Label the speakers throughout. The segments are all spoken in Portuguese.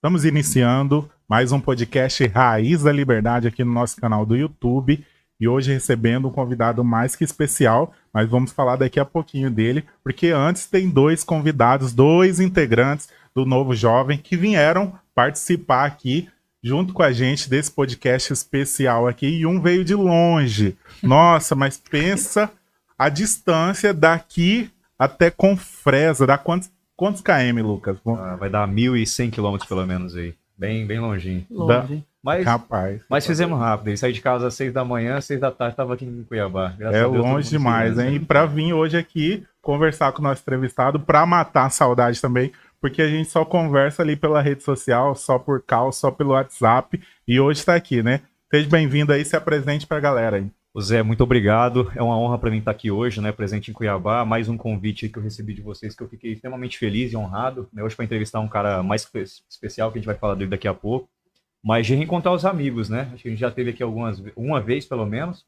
Speaker 1: Estamos iniciando mais um podcast Raiz da Liberdade aqui no nosso canal do YouTube e hoje recebendo um convidado mais que especial, mas vamos falar daqui a pouquinho dele, porque antes tem dois convidados, dois integrantes do Novo Jovem que vieram participar aqui junto com a gente desse podcast especial aqui e um veio de longe. Nossa, mas pensa a distância daqui até Confresa, dá quantos km, Lucas?
Speaker 2: Vai dar 1.100 quilômetros pelo menos aí. Bem longinho.
Speaker 3: Longe.
Speaker 2: Mas fizemos rápido. Ele saiu de casa às 6 da manhã, 6 da tarde estava aqui em Cuiabá.
Speaker 1: É longe demais, hein? E para vir hoje aqui conversar com o nosso entrevistado, para matar a saudade também, porque a gente só conversa ali pela rede social, só por call, só pelo WhatsApp, e hoje está aqui, né? Seja bem-vindo aí, se apresente para a galera aí.
Speaker 2: O Zé, muito obrigado. É uma honra para mim estar aqui hoje, né? Presente em Cuiabá. Mais um convite que eu recebi de vocês que eu fiquei extremamente feliz e honrado, né? Hoje para entrevistar um cara mais especial que a gente vai falar dele daqui a pouco. Mas de reencontrar os amigos, né? Acho que a gente já teve aqui uma vez pelo menos,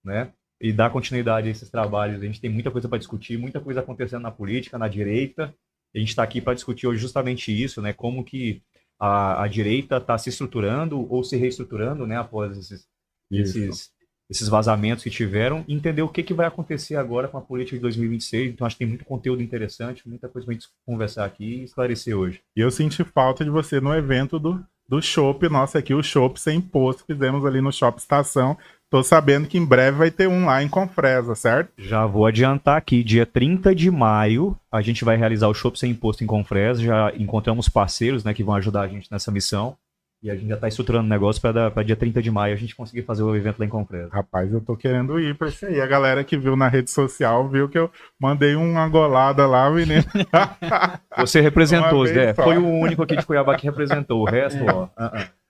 Speaker 2: né? E dar continuidade a esses trabalhos. A gente tem muita coisa para discutir, muita coisa acontecendo na política, na direita. A gente está aqui para discutir hoje justamente isso, né? Como que a direita está se estruturando ou se reestruturando, né? Após esses vazamentos que tiveram, e entender o que vai acontecer agora com a política de 2026. Então, acho que tem muito conteúdo interessante, muita coisa para a gente conversar aqui e esclarecer hoje.
Speaker 1: E eu senti falta de você no evento do Chopp, nossa, aqui o Chopp sem imposto, fizemos ali no Shopping Estação. Tô sabendo que em breve vai ter um lá em Confresa, certo?
Speaker 2: Já vou adiantar aqui, dia 30 de maio, a gente vai realizar o Chopp sem imposto em Confresa. Já encontramos parceiros, né, que vão ajudar a gente nessa missão. E a gente já está estruturando o negócio para dia 30 de maio a gente conseguir fazer o evento lá em Confresa.
Speaker 1: Rapaz, eu tô querendo ir pra isso aí. A galera que viu na rede social viu que eu mandei uma golada lá, menino.
Speaker 2: Você representou, Zé. Foi o único aqui de Cuiabá que representou. O resto, ó.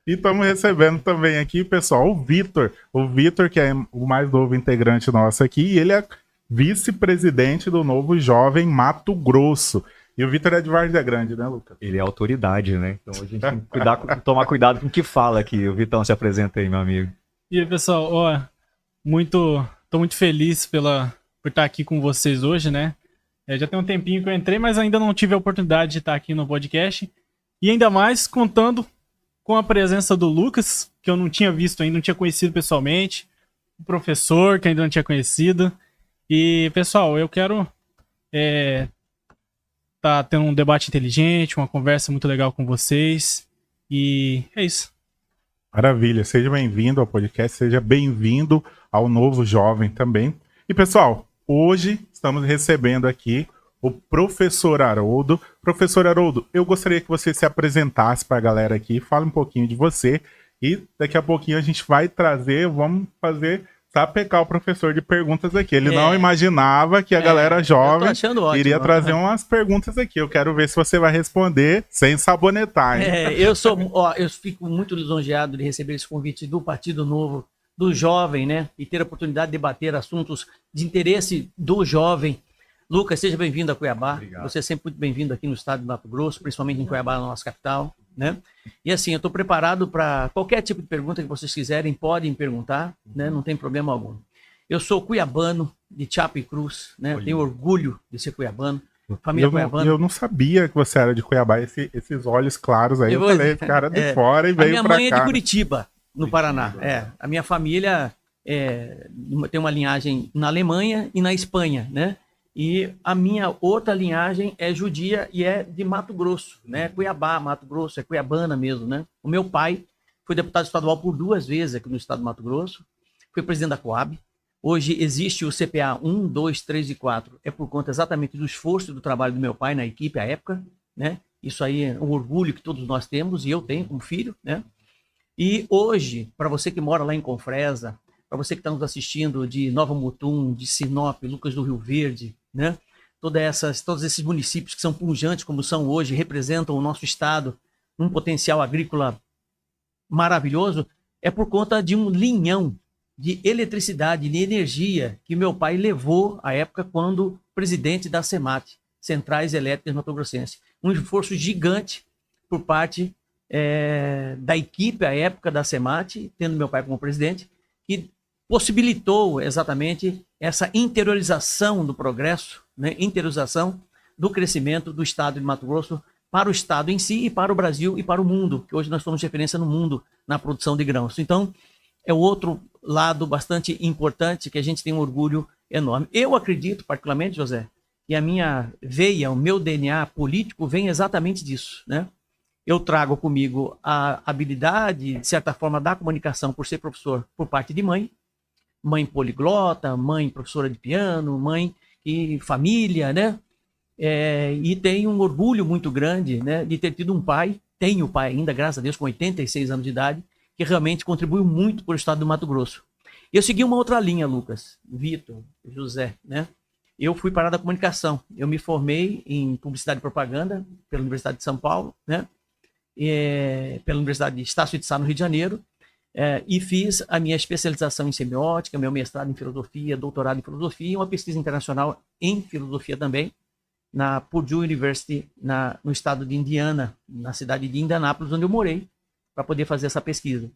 Speaker 1: E estamos recebendo também aqui, pessoal, o Vitor. O Vitor, que é o mais novo integrante nosso aqui, e ele é vice-presidente do Novo Jovem Mato Grosso. E o Vitor é de Várzea Grande, né, Lucas?
Speaker 2: Ele é autoridade, né? Então a gente tem que tomar cuidado com o que fala aqui. O Vitão, se apresenta aí, meu amigo.
Speaker 3: E aí, pessoal, tô muito feliz por estar aqui com vocês hoje, né? Já tem um tempinho que eu entrei, mas ainda não tive a oportunidade de estar aqui no podcast. E ainda mais contando com a presença do Lucas, que eu não tinha visto ainda, não tinha conhecido pessoalmente. O professor, que ainda não tinha conhecido. E, pessoal, eu quero tá tendo um debate inteligente, uma conversa muito legal com vocês. E é isso.
Speaker 1: Maravilha, seja bem-vindo ao podcast, seja bem-vindo ao Novo Jovem também. E pessoal, hoje estamos recebendo aqui o professor Haroldo. Professor Haroldo, eu gostaria que você se apresentasse para a galera aqui, fale um pouquinho de você e daqui a pouquinho a gente vai vamos sapecar o professor de perguntas aqui. Ele não imaginava que a galera jovem iria trazer umas perguntas aqui. Eu quero ver se você vai responder sem sabonetar, hein?
Speaker 4: Eu fico muito lisonjeado de receber esse convite do Partido Novo, do jovem, né? E ter a oportunidade de debater assuntos de interesse do jovem. Lucas, seja bem-vindo a Cuiabá. Obrigado. Você é sempre muito bem-vindo aqui no estado de Mato Grosso, principalmente em Cuiabá, na nossa capital, né? E assim, eu estou preparado para qualquer tipo de pergunta que vocês quiserem, podem perguntar, né? Não tem problema algum. Eu sou cuiabano, de Chapecruz, né? Tenho orgulho de ser cuiabano. Família cuiabana.
Speaker 1: Eu não sabia que você era de Cuiabá, esses olhos claros aí. Eu falei, esse cara de fora e veio pra cá.
Speaker 4: A minha mãe é de Curitiba, no Paraná. A minha família tem uma linhagem na Alemanha e na Espanha, né? E a minha outra linhagem é judia e é de Mato Grosso, né? Cuiabá, Mato Grosso, é cuiabana mesmo, né? O meu pai foi deputado estadual por 2 vezes aqui no estado do Mato Grosso, foi presidente da Coab. Hoje existe o CPA 1, 2, 3 e 4. É por conta exatamente do esforço do trabalho do meu pai na equipe à época, né? Isso aí é um orgulho que todos nós temos e eu tenho como filho, né? E hoje, para você que mora lá em Confresa, para você que está nos assistindo de Nova Mutum, de Sinop, Lucas do Rio Verde, né? Todos esses municípios que são pujantes como são hoje, representam o nosso estado, um potencial agrícola maravilhoso, é por conta de um linhão de eletricidade, de energia que meu pai levou à época quando presidente da CEMAT, Centrais Elétricas Mato Grossense. Um esforço gigante por parte da equipe à época da CEMAT, tendo meu pai como presidente, que possibilitou exatamente essa interiorização do progresso, né, interiorização do crescimento do estado de Mato Grosso para o Estado em si e para o Brasil e para o mundo, que hoje nós somos referência no mundo na produção de grãos. Então, é o outro lado bastante importante que a gente tem um orgulho enorme. Eu acredito, particularmente, José, que a minha veia, o meu DNA político vem exatamente disso, né? Eu trago comigo a habilidade, de certa forma, da comunicação por ser professor por parte de mãe poliglota, mãe professora de piano, mãe e família, né? E tenho um orgulho muito grande, né, de ter tido um pai, tenho pai ainda, graças a Deus, com 86 anos de idade, que realmente contribuiu muito para o estado do Mato Grosso. Eu segui uma outra linha, Lucas, Vitor, José, né? Eu fui para a área da comunicação. Eu me formei em publicidade e propaganda pela Universidade de São Paulo, né? Pela Universidade de Estácio de Sá, no Rio de Janeiro, e fiz a minha especialização em semiótica, meu mestrado em filosofia, doutorado em filosofia e uma pesquisa internacional em filosofia também, na Purdue University, no estado de Indiana, na cidade de Indianápolis, onde eu morei, para poder fazer essa pesquisa.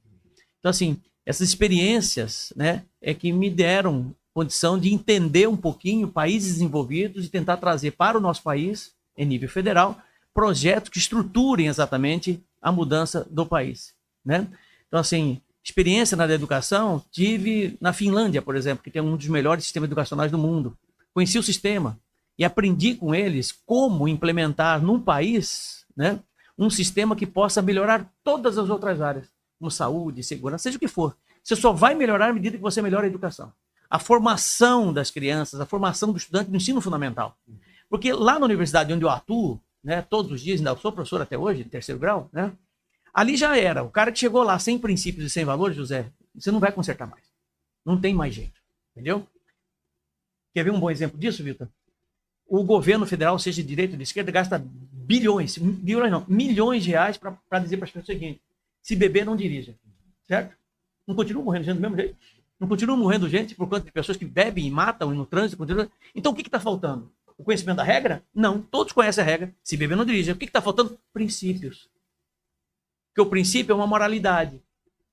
Speaker 4: Então, assim, essas experiências, né, é que me deram condição de entender um pouquinho países desenvolvidos e tentar trazer para o nosso país, em nível federal, projetos que estruturem exatamente a mudança do país, né? Então, assim, experiência na área da educação, tive na Finlândia, por exemplo, que tem um dos melhores sistemas educacionais do mundo. Conheci o sistema e aprendi com eles como implementar num país, né, um sistema que possa melhorar todas as outras áreas, como saúde, segurança, seja o que for. Você só vai melhorar à medida que você melhora a educação. A formação das crianças, a formação do estudante no ensino fundamental. Porque lá na universidade onde eu atuo, né, todos os dias, ainda eu sou professor até hoje, de 3º grau, né, ali já era. O cara que chegou lá sem princípios e sem valores, José, você não vai consertar mais. Não tem mais jeito. Entendeu? Quer ver um bom exemplo disso, Vitor? O governo federal, seja de direita ou de esquerda, gasta milhões de reais para dizer para as pessoas o seguinte: se beber, não dirija. Certo? Não continua morrendo gente do mesmo jeito? Não continua morrendo gente por conta de pessoas que bebem e matam no trânsito? Continua... Então, o que está faltando? O conhecimento da regra? Não. Todos conhecem a regra. Se beber, não dirija. O que está faltando? Princípios. Porque o princípio é uma moralidade.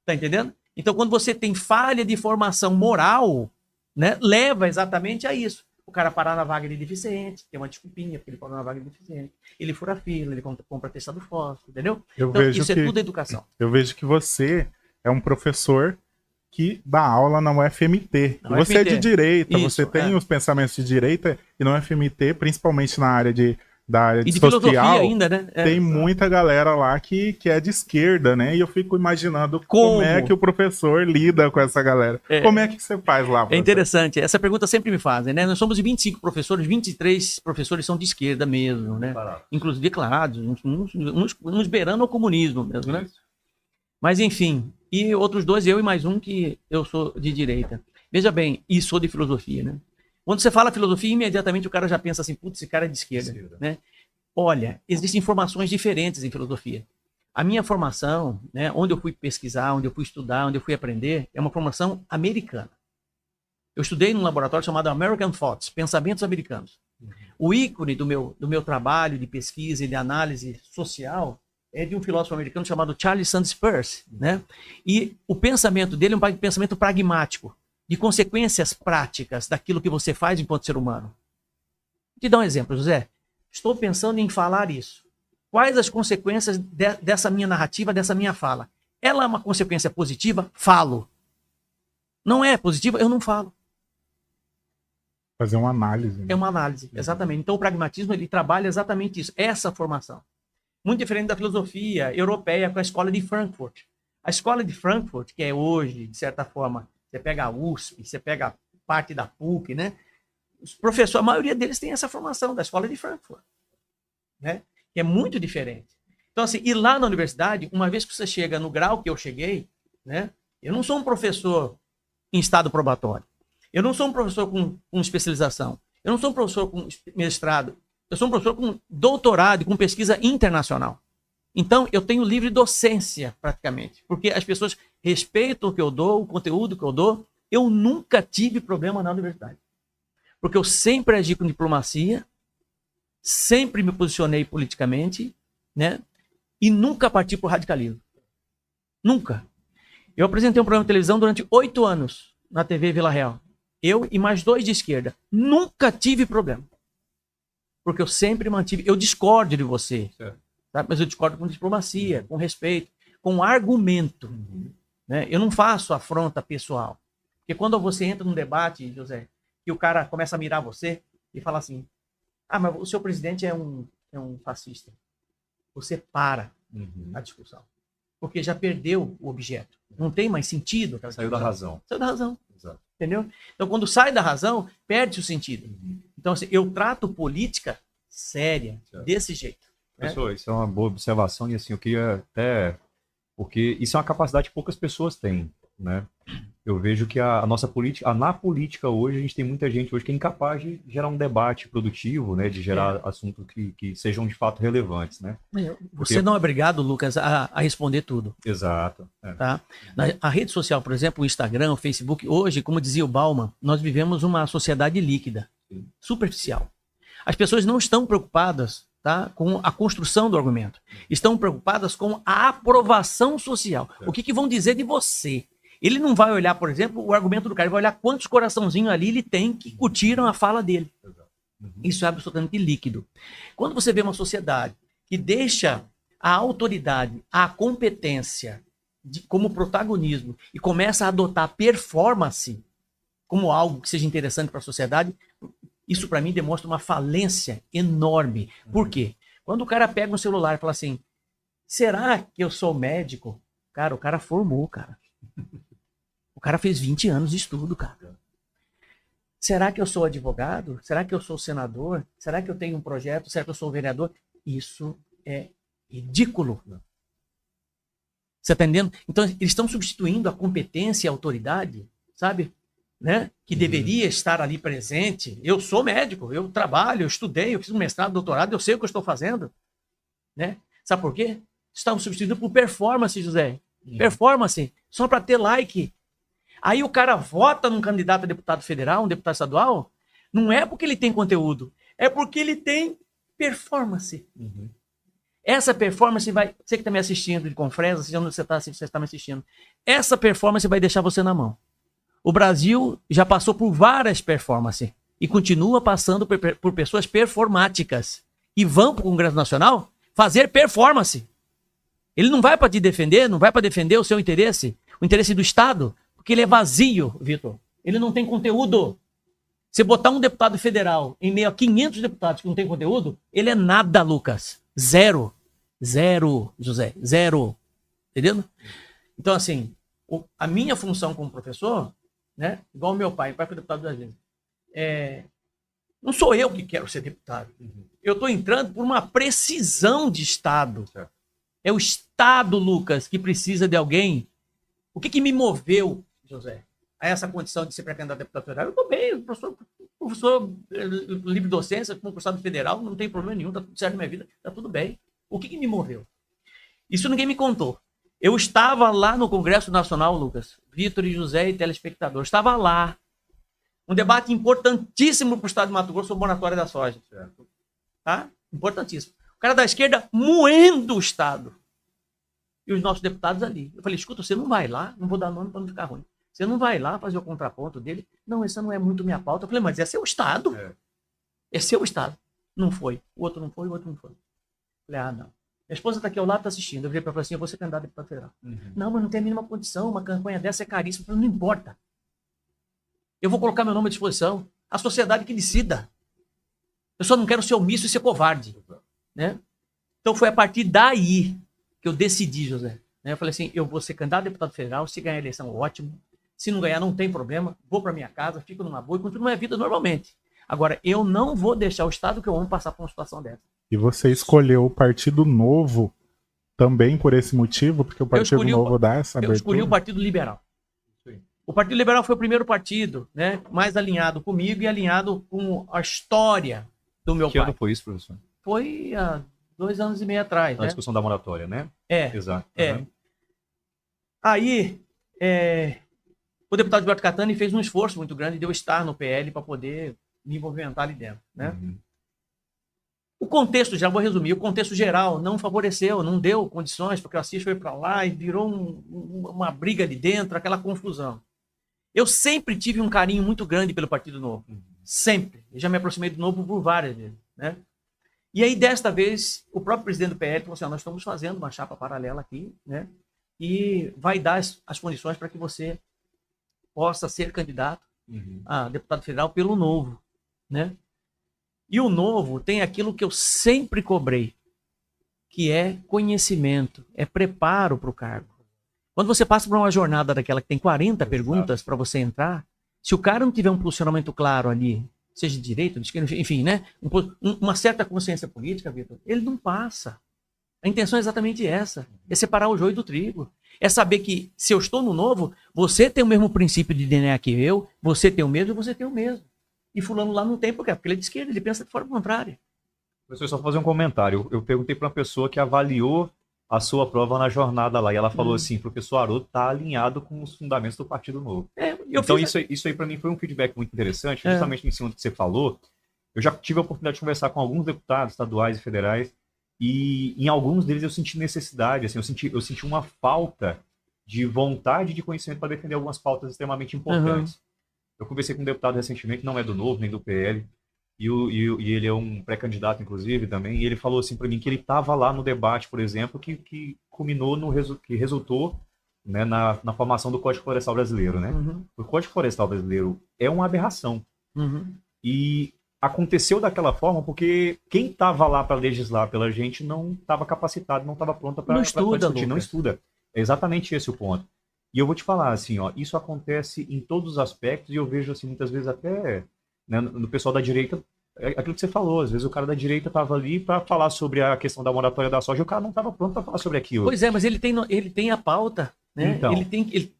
Speaker 4: Tá entendendo? Então, quando você tem falha de formação moral, né, leva exatamente a isso. O cara parar na vaga de deficiente, tem uma desculpinha, porque ele parou na vaga de deficiente. Ele fura fila, ele compra testado fósforo, entendeu? Então, isso é tudo educação.
Speaker 1: Eu vejo que você é um professor que dá aula na UFMT.
Speaker 4: Na
Speaker 1: você
Speaker 4: UFMT.
Speaker 1: É de direita,
Speaker 4: Isso,
Speaker 1: você tem os pensamentos de direita, e na UFMT, principalmente na área da área
Speaker 4: E de
Speaker 1: social,
Speaker 4: filosofia ainda, né?
Speaker 1: tem muita galera lá que é de esquerda, né? E eu fico imaginando como é que o professor lida com essa galera. Como é que você faz lá?
Speaker 4: É interessante. Essa pergunta sempre me fazem, né? Nós somos 25 professores, 23 professores são de esquerda mesmo, né? Inclusive declarados, uns beirando ao comunismo mesmo, né? Mas, enfim, e outros dois, eu e mais um, que eu sou de direita. Veja bem, e sou de filosofia, né? Quando você fala filosofia, imediatamente o cara já pensa assim, putz, esse cara é de esquerda, né? Olha, existem formações diferentes em filosofia. A minha formação, né, onde eu fui pesquisar, onde eu fui estudar, onde eu fui aprender, é uma formação americana. Eu estudei num laboratório chamado American Thoughts, Pensamentos Americanos. O ícone do meu trabalho de pesquisa e de análise social é de um filósofo americano chamado Charles Sanders Peirce, né? E o pensamento dele é um pensamento pragmático, de consequências práticas daquilo que você faz enquanto ser humano. Vou te dar um exemplo, José. Estou pensando em falar isso. Quais as consequências dessa minha narrativa, dessa minha fala? Ela é uma consequência positiva? Falo. Não é positiva? Eu não falo.
Speaker 1: Fazer uma análise. Né?
Speaker 4: É uma análise, exatamente. Então o pragmatismo ele trabalha exatamente isso, essa formação. Muito diferente da filosofia europeia com a escola de Frankfurt. A escola de Frankfurt, que é hoje, de certa forma, você pega a USP, você pega parte da PUC, né? Os professores, a maioria deles tem essa formação da escola de Frankfurt, né? Que é muito diferente. Então, assim, e lá na universidade, uma vez que você chega no grau que eu cheguei, né? Eu não sou um professor em estado probatório. Eu não sou um professor com especialização. Eu não sou um professor com mestrado. Eu sou um professor com doutorado e com pesquisa internacional. Então, eu tenho livre docência, praticamente. Porque as pessoas respeitam o que eu dou, o conteúdo que eu dou. Eu nunca tive problema na universidade. Porque eu sempre agi com diplomacia, sempre me posicionei politicamente, né? E nunca parti para o radicalismo. Nunca. Eu apresentei um programa de televisão durante 8 anos na TV Vila Real. Eu e mais 2 de esquerda. Nunca tive problema. Porque eu sempre mantive... Eu discordo de você. Tá? Mas eu discordo com diplomacia, com respeito, com argumento. Né? Eu não faço afronta pessoal. Porque quando você entra num debate, José, que o cara começa a mirar você e fala assim, mas o seu presidente é um fascista. Você para a discussão. Porque já perdeu o objeto. Não tem mais sentido.
Speaker 2: Saiu da razão.
Speaker 4: Saiu da razão.
Speaker 2: Exato.
Speaker 4: Entendeu? Então, quando sai da razão, perde o sentido. Então, assim, eu trato política séria, desse jeito.
Speaker 2: Professor, isso é uma boa observação e assim, eu queria até... Porque isso é uma capacidade que poucas pessoas têm, né? Eu vejo que a nossa política, na política hoje, a gente tem muita gente hoje que é incapaz de gerar um debate produtivo, né? De gerar assuntos que sejam de fato relevantes, né?
Speaker 4: Você não é obrigado, Lucas, a responder tudo.
Speaker 2: Exato.
Speaker 4: Tá? A rede social, por exemplo, o Instagram, o Facebook, hoje, como dizia o Bauman, nós vivemos uma sociedade líquida, superficial. As pessoas não estão preocupadas, tá, com a construção do argumento. Estão preocupadas com a aprovação social. O que vão dizer de você? Ele não vai olhar, por exemplo, o argumento do cara, ele vai olhar quantos coraçãozinhos ali ele tem que curtiram a fala dele. Isso é absolutamente líquido. Quando você vê uma sociedade que deixa a autoridade, a competência como protagonismo e começa a adotar performance como algo que seja interessante para a sociedade, isso para mim demonstra uma falência enorme. Por quê? Quando o cara pega um celular e fala assim, será que eu sou médico? Cara, o cara formou, cara. O cara fez 20 anos de estudo, cara. Será que eu sou advogado? Será que eu sou senador? Será que eu tenho um projeto? Será que eu sou vereador? Isso é ridículo. Você está entendendo? Então, eles estão substituindo a competência e a autoridade, sabe? Né? Que deveria estar ali presente. Eu sou médico, eu trabalho, eu estudei, eu fiz um mestrado, doutorado, eu sei o que eu estou fazendo. Né? Sabe por quê? Estavam substituindo por performance, José. Performance, só para ter like. Aí o cara vota num candidato a deputado federal, um deputado estadual, não é porque ele tem conteúdo, é porque ele tem performance. Essa performance vai... Você que está me assistindo de Confresa, seja onde você está me assistindo, essa performance vai deixar você na mão. O Brasil já passou por várias performances e continua passando por pessoas performáticas e vão para o Congresso Nacional fazer performance. Ele não vai para te defender, não vai para defender o seu interesse, o interesse do Estado, porque ele é vazio, Vitor. Ele não tem conteúdo. Você botar um deputado federal em meio a 500 deputados que não tem conteúdo, ele é nada, Lucas. Zero. Zero, José. Zero. Entendendo? Então, assim, a minha função como professor, né, igual o meu pai foi deputado 2 vezes, não sou eu que quero ser deputado. Eu estou entrando por uma precisão de Estado. É o Estado, Lucas, que precisa de alguém. O que me moveu, José, a essa condição de ser pré-candidato a deputado federal? Eu estou bem, professor livre docência, como professor federal, não tem problema nenhum, está tudo certo na minha vida, está tudo bem. O que me moveu? Isso ninguém me contou. Eu estava lá no Congresso Nacional, Lucas, Vitor e José e telespectador, estava lá. Um debate importantíssimo para o Estado de Mato Grosso sobre o moratória da soja. Tá? Importantíssimo. O cara da esquerda moendo o Estado. E os nossos deputados ali. Eu falei, escuta, você não vai lá, não vou dar nome para não ficar ruim. Você não vai lá fazer o contraponto dele? Não, essa não é muito minha pauta. Eu falei, mas é seu Estado. É seu Estado. Não foi. O outro não foi, o outro não foi. Eu falei, não. Minha esposa está aqui ao lado, está assistindo. Eu virei para ela assim, eu vou ser candidato a deputado federal. Não, mas não tem a mínima condição. Uma campanha dessa é caríssima. Eu falei, não importa. Eu vou colocar meu nome à disposição. A sociedade que decida. Eu só não quero ser omisso e ser covarde. Né? Então foi a partir daí que eu decidi, José. Eu falei assim, eu vou ser candidato a deputado federal, se ganhar a eleição, ótimo. Se não ganhar, não tem problema. Vou para minha casa, fico numa boa e continuo minha vida normalmente. Agora, eu não vou deixar o Estado que eu amo passar por uma situação dessa.
Speaker 1: E você escolheu o Partido Novo também por esse motivo? Porque o Partido Novo dá essa abertura?
Speaker 4: Eu escolhi o Partido Liberal. O Partido Liberal foi o primeiro partido, né, mais alinhado comigo e alinhado com a história do meu pai.
Speaker 2: Que ano foi isso, professor?
Speaker 4: Foi há 2 anos e meio atrás.
Speaker 2: Na discussão da moratória, né? Exato.
Speaker 4: Aí, o deputado Gilberto Catani fez um esforço muito grande de eu estar no PL para poder me movimentar ali dentro, né? O contexto, já vou resumir, o contexto geral não favoreceu, não deu condições, porque o Assis foi para lá e virou uma briga ali dentro, aquela confusão. Eu sempre tive um carinho muito grande pelo Partido Novo. Sempre. Eu já me aproximei do Novo por várias vezes, né? E aí, desta vez, o próprio presidente do PL falou assim, nós estamos fazendo uma chapa paralela aqui, né? E vai dar as condições para que você possa ser candidato a deputado federal pelo Novo, né? E o Novo tem aquilo que eu sempre cobrei, que é conhecimento, é preparo para o cargo. Quando você passa por uma jornada daquela que tem 40 perguntas para você entrar, se o cara não tiver um posicionamento claro ali, seja de direita, de esquerda, enfim, né? Uma certa consciência política, Vitor, ele não passa. A intenção é exatamente essa, é separar o joio do trigo. É saber que se eu estou no Novo, você tem o mesmo princípio de DNA que eu, você tem o mesmo e você tem o mesmo. E fulano lá não tem, por quê? Porque ele é de esquerda, ele pensa de forma contrária.
Speaker 2: Professor, só fazer um comentário. Eu perguntei para uma pessoa que avaliou a sua prova na jornada lá, e ela falou assim, professor Haroldo está alinhado com os fundamentos do Partido Novo. Então isso aí para mim foi um feedback muito interessante, justamente em cima do que você falou. Eu já tive a oportunidade de conversar com alguns deputados estaduais e federais, e em alguns deles eu senti necessidade, assim, eu senti uma falta de vontade de conhecimento para defender algumas pautas extremamente importantes. Eu conversei com um deputado recentemente, não é do Novo, nem do PL, e ele é um pré-candidato, inclusive, também, e ele falou assim para mim que ele estava lá no debate, por exemplo, que culminou que resultou, né, na formação do Código Florestal Brasileiro, né? O Código Florestal Brasileiro é uma aberração. E aconteceu daquela forma porque quem estava lá para legislar pela gente não estava capacitado, não estava pronto para discutir, não estuda. É exatamente esse o ponto. E eu vou te falar, assim, ó, isso acontece em todos os aspectos, e eu vejo, assim, muitas vezes até, né, no pessoal da direita, aquilo que você falou, às vezes o cara da direita estava ali para falar sobre a questão da moratória da soja, e o cara não estava pronto para falar sobre aquilo.
Speaker 4: Pois é, mas ele tem a pauta, né?
Speaker 2: Então,
Speaker 4: ele...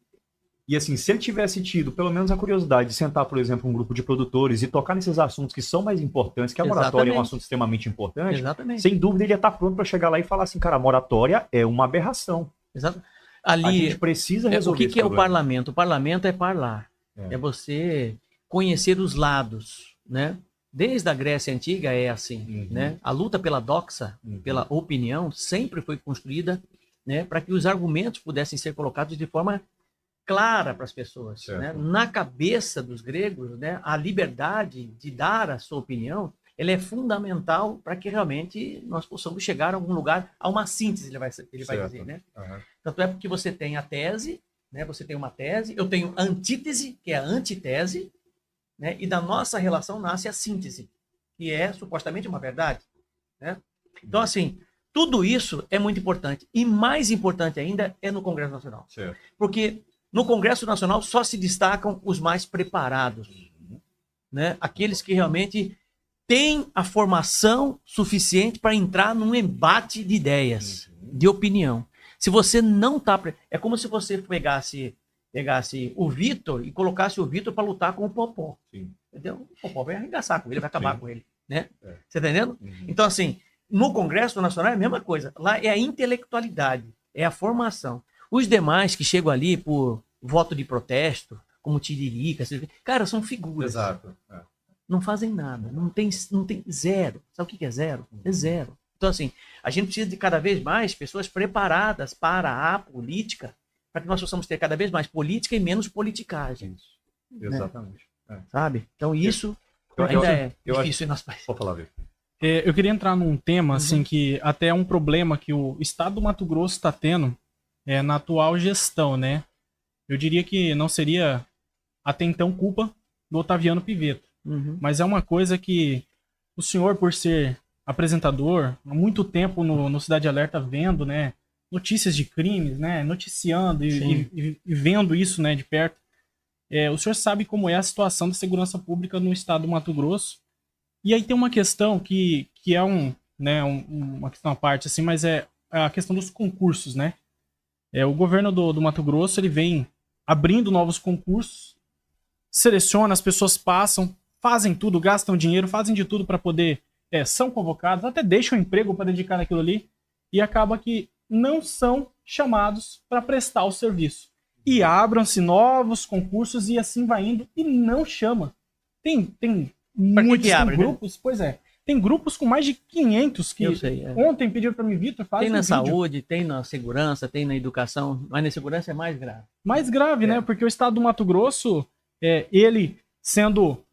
Speaker 2: E assim, se ele tivesse tido pelo menos a curiosidade de sentar, por exemplo, um grupo de produtores e tocar nesses assuntos que são mais importantes, que a moratória é um assunto extremamente importante, sem dúvida ele ia estar pronto para chegar lá e falar assim, cara, a moratória é uma aberração.
Speaker 4: Exato. Ali,
Speaker 2: a gente precisa resolver
Speaker 4: o que é o parlamento? O parlamento é parlar. É você conhecer os lados, né? Desde a Grécia Antiga é assim, né? A luta pela doxa, pela opinião, sempre foi construída, né, para que os argumentos pudessem ser colocados de forma clara para as pessoas. Né? Na cabeça dos gregos, né, a liberdade de dar a sua opinião, ela é fundamental para que realmente nós possamos chegar a algum lugar, a uma síntese, ele vai dizer, né? Tanto é porque você tem a tese, né? Você tem uma tese, eu tenho a antítese, que é a antitese, né? E da nossa relação nasce a síntese, que é supostamente uma verdade, né? Então, assim, tudo isso é muito importante. E mais importante ainda é no Congresso Nacional. Porque no Congresso Nacional só se destacam os mais preparados, né? Aqueles que realmente têm a formação suficiente para entrar num embate de ideias, de opinião. Se você não está... É como se você pegasse o Vitor e colocasse o Vitor para lutar com o Popó. Entendeu? O Popó vai arregaçar com ele, vai acabar com ele. Né? Você está entendendo? Então, assim, no Congresso Nacional é a mesma coisa. Lá é a intelectualidade, é a formação. Os demais que chegam ali por voto de protesto, como Tiririca, cara, são figuras.
Speaker 2: Exato.
Speaker 4: Não fazem nada, não tem zero. Sabe o que é zero? É zero. Então, assim, a gente precisa de cada vez mais pessoas preparadas para a política, para que nós possamos ter cada vez mais política e menos politicagem.
Speaker 2: Exatamente.
Speaker 4: Né? Sabe? Então, isso ainda é difícil em nosso país.
Speaker 2: Pode falar, Vitor.
Speaker 3: Eu queria entrar num tema, assim, que até é um problema que o estado do Mato Grosso está tendo na atual gestão, né? Eu diria que não seria até então culpa do Otaviano Pivetta. Mas é uma coisa que o senhor, por ser apresentador, há muito tempo no Cidade Alerta vendo, né, notícias de crimes, né, noticiando e vendo isso, né, de perto, o senhor sabe como é a situação da segurança pública no estado do Mato Grosso. E aí tem uma questão que é uma questão à parte, assim, mas é a questão dos concursos, né? O governo do Mato Grosso, ele vem abrindo novos concursos, seleciona, as pessoas passam, fazem tudo, gastam dinheiro, fazem de tudo para poder, são convocados, até deixam o emprego para dedicar naquilo ali, e acaba que não são chamados para prestar o serviço. E abram-se novos concursos e assim vai indo, e não chama. Tem muitos grupos, né? Pois é. Tem grupos com mais de 500 que ontem pediram para mim, Vitor, faz
Speaker 4: Tem na saúde, tem na segurança, tem na educação, mas na segurança é mais grave.
Speaker 3: Mais grave, né? Porque o estado do Mato Grosso, ele sendo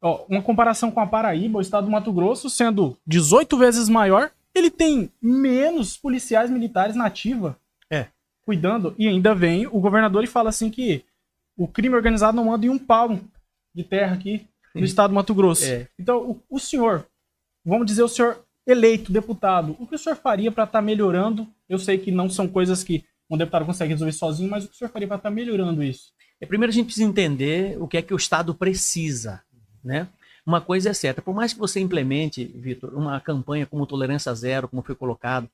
Speaker 3: Ó, uma comparação com a Paraíba, o estado do Mato Grosso, sendo 18 vezes maior, ele tem menos policiais militares na ativa cuidando. E ainda vem o governador e fala assim que o crime organizado não manda em um palmo de terra aqui no estado do Mato Grosso. Então, o senhor, vamos dizer, o senhor eleito deputado, o que o senhor faria para estar melhorando? Eu sei que não são coisas que um deputado consegue resolver sozinho, mas o que o senhor faria para estar melhorando isso?
Speaker 4: Primeiro a gente precisa entender o que é que o Estado precisa, né? Uma coisa é certa, por mais que você implemente, Vitor, uma campanha como Tolerância Zero, como foi colocado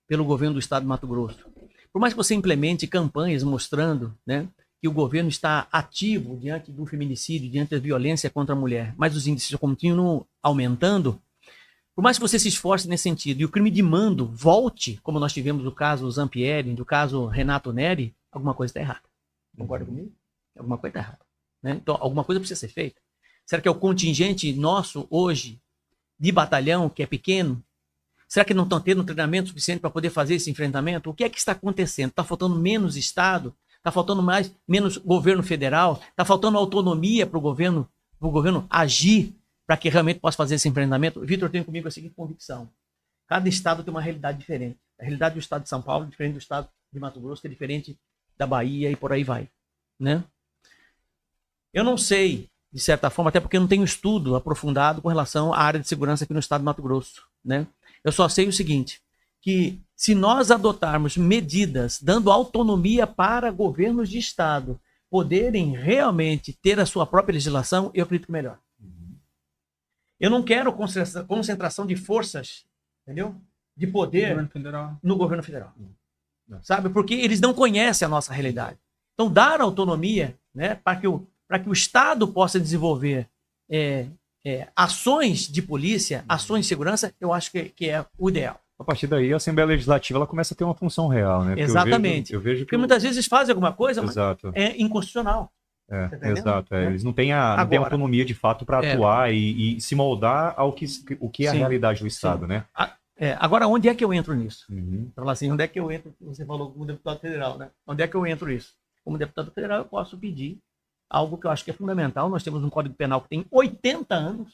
Speaker 4: pelo governo do estado de Mato Grosso, por mais que você implemente campanhas mostrando, né, que o governo está ativo diante do feminicídio, diante da violência contra a mulher, mas os índices continuam aumentando, por mais que você se esforce nesse sentido e o crime de mando volte, como nós tivemos no caso Zampieri, no caso Renato Neri, alguma coisa está errada. Concorda comigo? Alguma coisa está errada. Né? Então, alguma coisa precisa ser feita. Será que é o contingente nosso hoje de batalhão, que é pequeno? Será que não estão tendo treinamento suficiente para poder fazer esse enfrentamento? O que é que está acontecendo? Está faltando menos Estado? Está faltando menos governo federal? Está faltando autonomia para o governo agir para que realmente possa fazer esse enfrentamento? Vitor, tem comigo a seguinte convicção. Cada estado tem uma realidade diferente. A realidade do estado de São Paulo é diferente do estado de Mato Grosso, que é diferente da Bahia e por aí vai. Né? Eu não sei, de certa forma, até porque eu não tenho estudo aprofundado com relação à área de segurança aqui no estado de Mato Grosso. Né? Eu só sei o seguinte, que se nós adotarmos medidas dando autonomia para governos de estado poderem realmente ter a sua própria legislação, eu acredito que melhor. Eu não quero concentração de forças, entendeu? De poder no governo federal. Sabe? Porque eles não conhecem a nossa realidade. Então, dar autonomia, né, para que o Estado possa desenvolver ações de polícia, ações de segurança, eu acho que é o ideal.
Speaker 2: A partir daí, a Assembleia Legislativa ela começa a ter uma função real, né? Porque
Speaker 4: exatamente.
Speaker 2: Eu vejo que
Speaker 4: porque muitas vezes eles fazem alguma coisa,
Speaker 2: exato.
Speaker 4: Mas é inconstitucional.
Speaker 2: Tá exato. Eles não têm autonomia de fato para atuar e se moldar ao que é a realidade do Estado, né?
Speaker 4: Agora, onde é que eu entro nisso? Falar assim, onde é que eu entro? Você falou como deputado federal, né? Onde é que eu entro nisso? Como deputado federal, eu posso pedir algo que eu acho que é fundamental. Nós temos um Código Penal que tem 80 anos.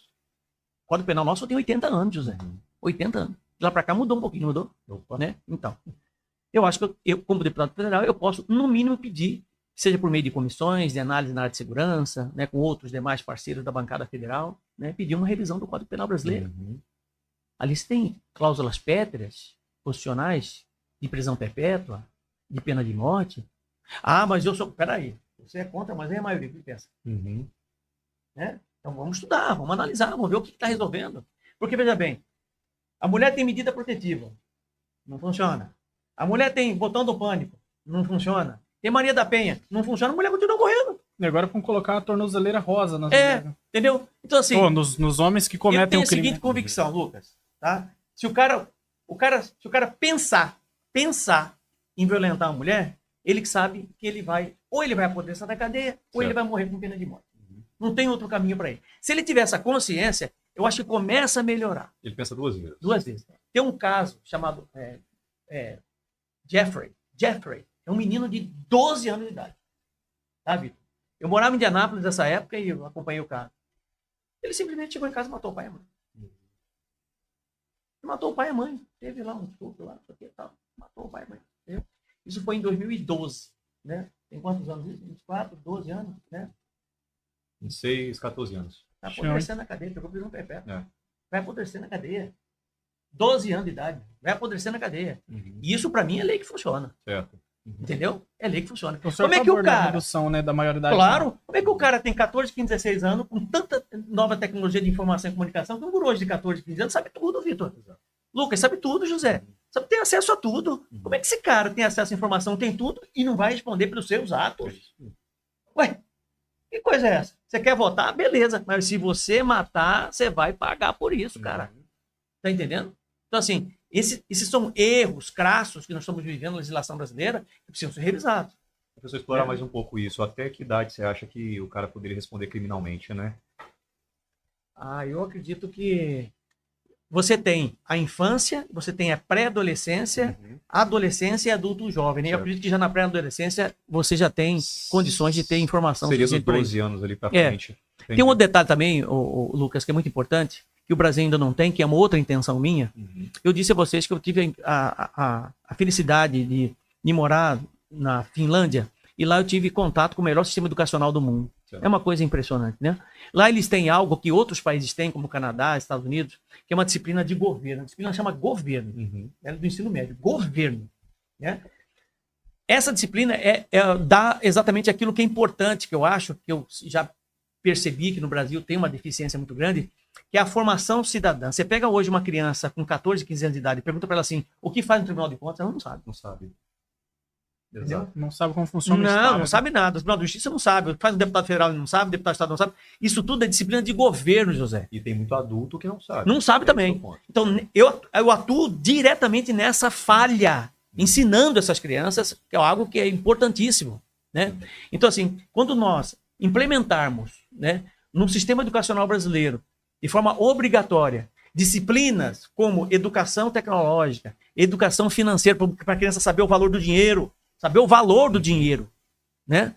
Speaker 4: O Código Penal nosso tem 80 anos, José. 80 anos. De lá para cá mudou um pouquinho, mudou? Né? Então, eu acho que eu, como deputado federal, eu posso, no mínimo, pedir, seja por meio de comissões, de análise na área de segurança, né, com outros demais parceiros da bancada federal, né, pedir uma revisão do Código Penal brasileiro. Ali você tem cláusulas pétreas, posicionais, de prisão perpétua, de pena de morte. Ah, mas eu sou... Peraí, você é contra, mas é a maioria que pensa. Né? Então vamos estudar, vamos analisar, vamos ver o que está resolvendo. Porque, veja bem, a mulher tem medida protetiva, não funciona. A mulher tem botão do pânico, não funciona. Tem Maria da Penha, não funciona, a mulher continua morrendo.
Speaker 3: E agora vão colocar a tornozeleira rosa nas
Speaker 4: entendeu? Então, assim...
Speaker 3: nos homens que cometem o crime.
Speaker 4: Eu tenho a seguinte convicção, Lucas, tá? Se o cara pensar em violentar a mulher, ele sabe que ele vai apodrecer na cadeia, ou ele vai morrer com pena de morte. Não tem outro caminho para ele. Se ele tiver essa consciência, eu acho que começa a melhorar.
Speaker 2: Ele pensa duas vezes.
Speaker 4: Duas vezes. Tem um caso chamado Jeffrey. Jeffrey é um menino de 12 anos de idade. Tá, Vitor? Eu morava em Indianápolis nessa época e eu acompanhei o cara. Ele simplesmente chegou em casa e matou o pai e a mãe. Matou o pai e a mãe. Teve lá um estupro lá, tal. Matou o pai e a mãe. Entendeu? Isso foi em 2012. Né? Tem quantos anos isso? 24, 12 anos, né?
Speaker 2: 6, 14 anos.
Speaker 4: Vai apodrecer na cadeia, pegou prisão perpétua. Vai apodrecer na cadeia. 12 anos de idade. Vai apodrecer na cadeia. E isso, pra mim, é lei que funciona.
Speaker 2: Certo.
Speaker 4: Entendeu? É lei que funciona.
Speaker 3: Como é que o cara... redução, né, da maioridade.
Speaker 4: Claro. Como é que o cara tem 14, 15, 16 anos, com tanta nova tecnologia de informação e comunicação, que um guru hoje de 14, 15 anos sabe tudo, Vitor. Lucas, sabe tudo, José. Sabe, tem acesso a tudo. Como é que esse cara tem acesso à informação, tem tudo, e não vai responder pelos seus atos? Ué, que coisa é essa? Você quer votar? Beleza. Mas se você matar, você vai pagar por isso, cara. Tá entendendo? Então, assim, esses são erros crassos que nós estamos vivendo na legislação brasileira que precisam ser revisados.
Speaker 2: Professor, explorar mais um pouco isso. Até que idade você acha que o cara poderia responder criminalmente, né?
Speaker 4: Eu acredito que você tem a infância, você tem a pré-adolescência, a adolescência e adulto jovem. Né? Eu acredito que já na pré-adolescência você já tem condições de ter informação.
Speaker 2: Seria dos 12 anos ali para frente.
Speaker 4: Tem um outro detalhe também, o Lucas, que é muito importante, que o Brasil ainda não tem, que é uma outra intenção minha. Eu disse a vocês que eu tive a felicidade de morar na Finlândia, e lá eu tive contato com o melhor sistema educacional do mundo. É uma coisa impressionante, né? Lá eles têm algo que outros países têm, como o Canadá, Estados Unidos, que é uma disciplina de governo. A disciplina chama governo, do ensino médio. Governo, né? Essa disciplina dá exatamente aquilo que é importante, que eu acho, que eu já percebi que no Brasil tem uma deficiência muito grande, que é a formação cidadã. Você pega hoje uma criança com 14, 15 anos de idade e pergunta para ela assim, o que faz no Tribunal de Contas? Ela não sabe.
Speaker 2: Não sabe.
Speaker 3: Exato. Não sabe como funciona o
Speaker 4: Não,
Speaker 3: Estado.
Speaker 4: não sabe nada. O Tribunal de Justiça não sabe. O que faz o deputado federal não sabe, o deputado estadual não sabe. Isso tudo é disciplina de governo, José.
Speaker 2: E tem muito adulto que não sabe.
Speaker 4: Não sabe também. Então, eu atuo diretamente nessa falha, ensinando essas crianças, que é algo que é importantíssimo, né? Então, assim, quando nós implementarmos, né, no sistema educacional brasileiro, de forma obrigatória, disciplinas como educação tecnológica, educação financeira, para a criança saber o valor do dinheiro, né?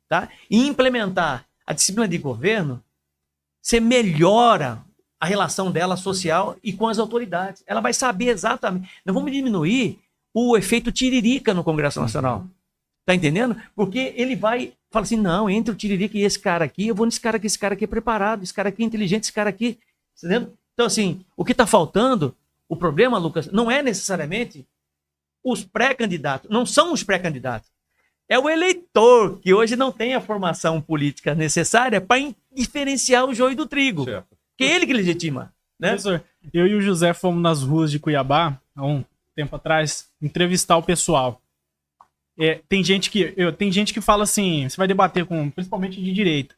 Speaker 4: Tá? E implementar a disciplina de governo, você melhora a relação dela social e com as autoridades. Ela vai saber exatamente. Nós vamos diminuir o efeito tiririca no Congresso Nacional. Tá entendendo? Porque ele vai falar assim, não, entre o tiririca e esse cara aqui, eu vou nesse cara aqui, esse cara aqui é preparado, esse cara aqui é inteligente, esse cara aqui... Tá entendendo? Então, assim, o que está faltando, o problema, Lucas, não é necessariamente os pré-candidatos, não são os pré-candidatos. É o eleitor, que hoje não tem a formação política necessária para diferenciar o joio do trigo.
Speaker 2: Certo.
Speaker 4: Que é ele que legitima, né?
Speaker 3: Professor, eu e o José fomos nas ruas de Cuiabá, há um tempo atrás, entrevistar o pessoal. Tem gente que fala assim, você vai debater com, principalmente de direita.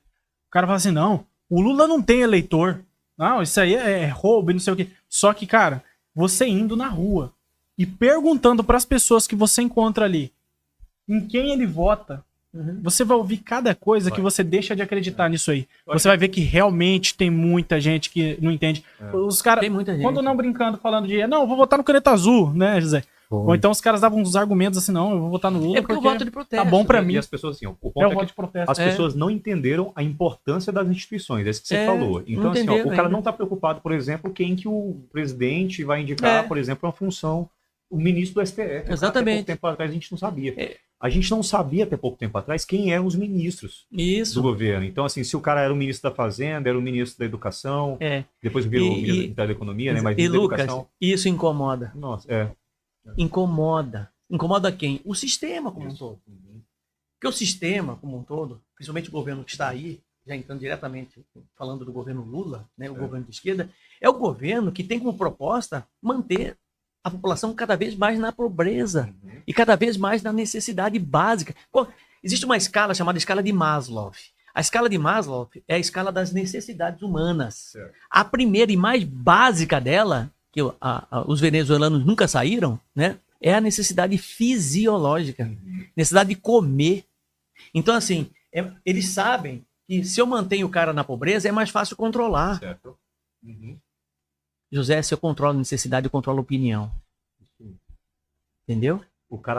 Speaker 3: O cara fala assim, não, o Lula não tem eleitor. Não, isso aí é roubo e não sei o quê. Só que, cara, você indo na rua e perguntando para as pessoas que você encontra ali em quem ele vota, você vai ouvir cada coisa que você deixa de acreditar nisso aí. Você vai ver que realmente tem muita gente que não entende. Os caras, quando não brincando, falando de, não, eu vou votar no caneta azul, né, José? Ou então os caras davam uns argumentos assim, não, eu vou votar no Lula
Speaker 4: porque o voto de protesto.
Speaker 3: Tá bom pra mim.
Speaker 2: E as pessoas, assim, o ponto
Speaker 3: É o
Speaker 2: é
Speaker 3: voto
Speaker 2: que
Speaker 3: de protesto.
Speaker 2: as pessoas não entenderam a importância das instituições, é isso que você falou. Então, assim, o cara não tá preocupado, por exemplo, quem que o presidente vai indicar, por exemplo, uma função, o ministro do STF.
Speaker 4: Exatamente.
Speaker 2: Até pouco tempo atrás a gente não sabia. A gente não sabia até pouco tempo atrás quem eram os ministros do governo. Então, assim, se o cara era o ministro da Fazenda, era o ministro da Educação, depois virou o ministro da Economia, né? Mas
Speaker 4: e
Speaker 2: da
Speaker 4: Lucas,
Speaker 2: Educação.
Speaker 4: isso incomoda.
Speaker 2: Nossa,
Speaker 4: Incomoda. Incomoda quem? O sistema como um todo. Porque o sistema como um todo, principalmente o governo que está aí, já entrando diretamente falando do governo Lula, né, o governo de esquerda, é o governo que tem como proposta manter a população cada vez mais na pobreza e cada vez mais na necessidade básica. Existe uma escala chamada escala de Maslow. A escala de Maslow é a escala das necessidades humanas. A primeira e mais básica dela, que os venezuelanos nunca saíram, né, é a necessidade fisiológica, necessidade de comer. Então, assim, eles sabem que se eu mantenho o cara na pobreza, é mais fácil controlar.
Speaker 2: Certo.
Speaker 4: José, se eu controlo necessidade, eu controlo opinião. Entendeu?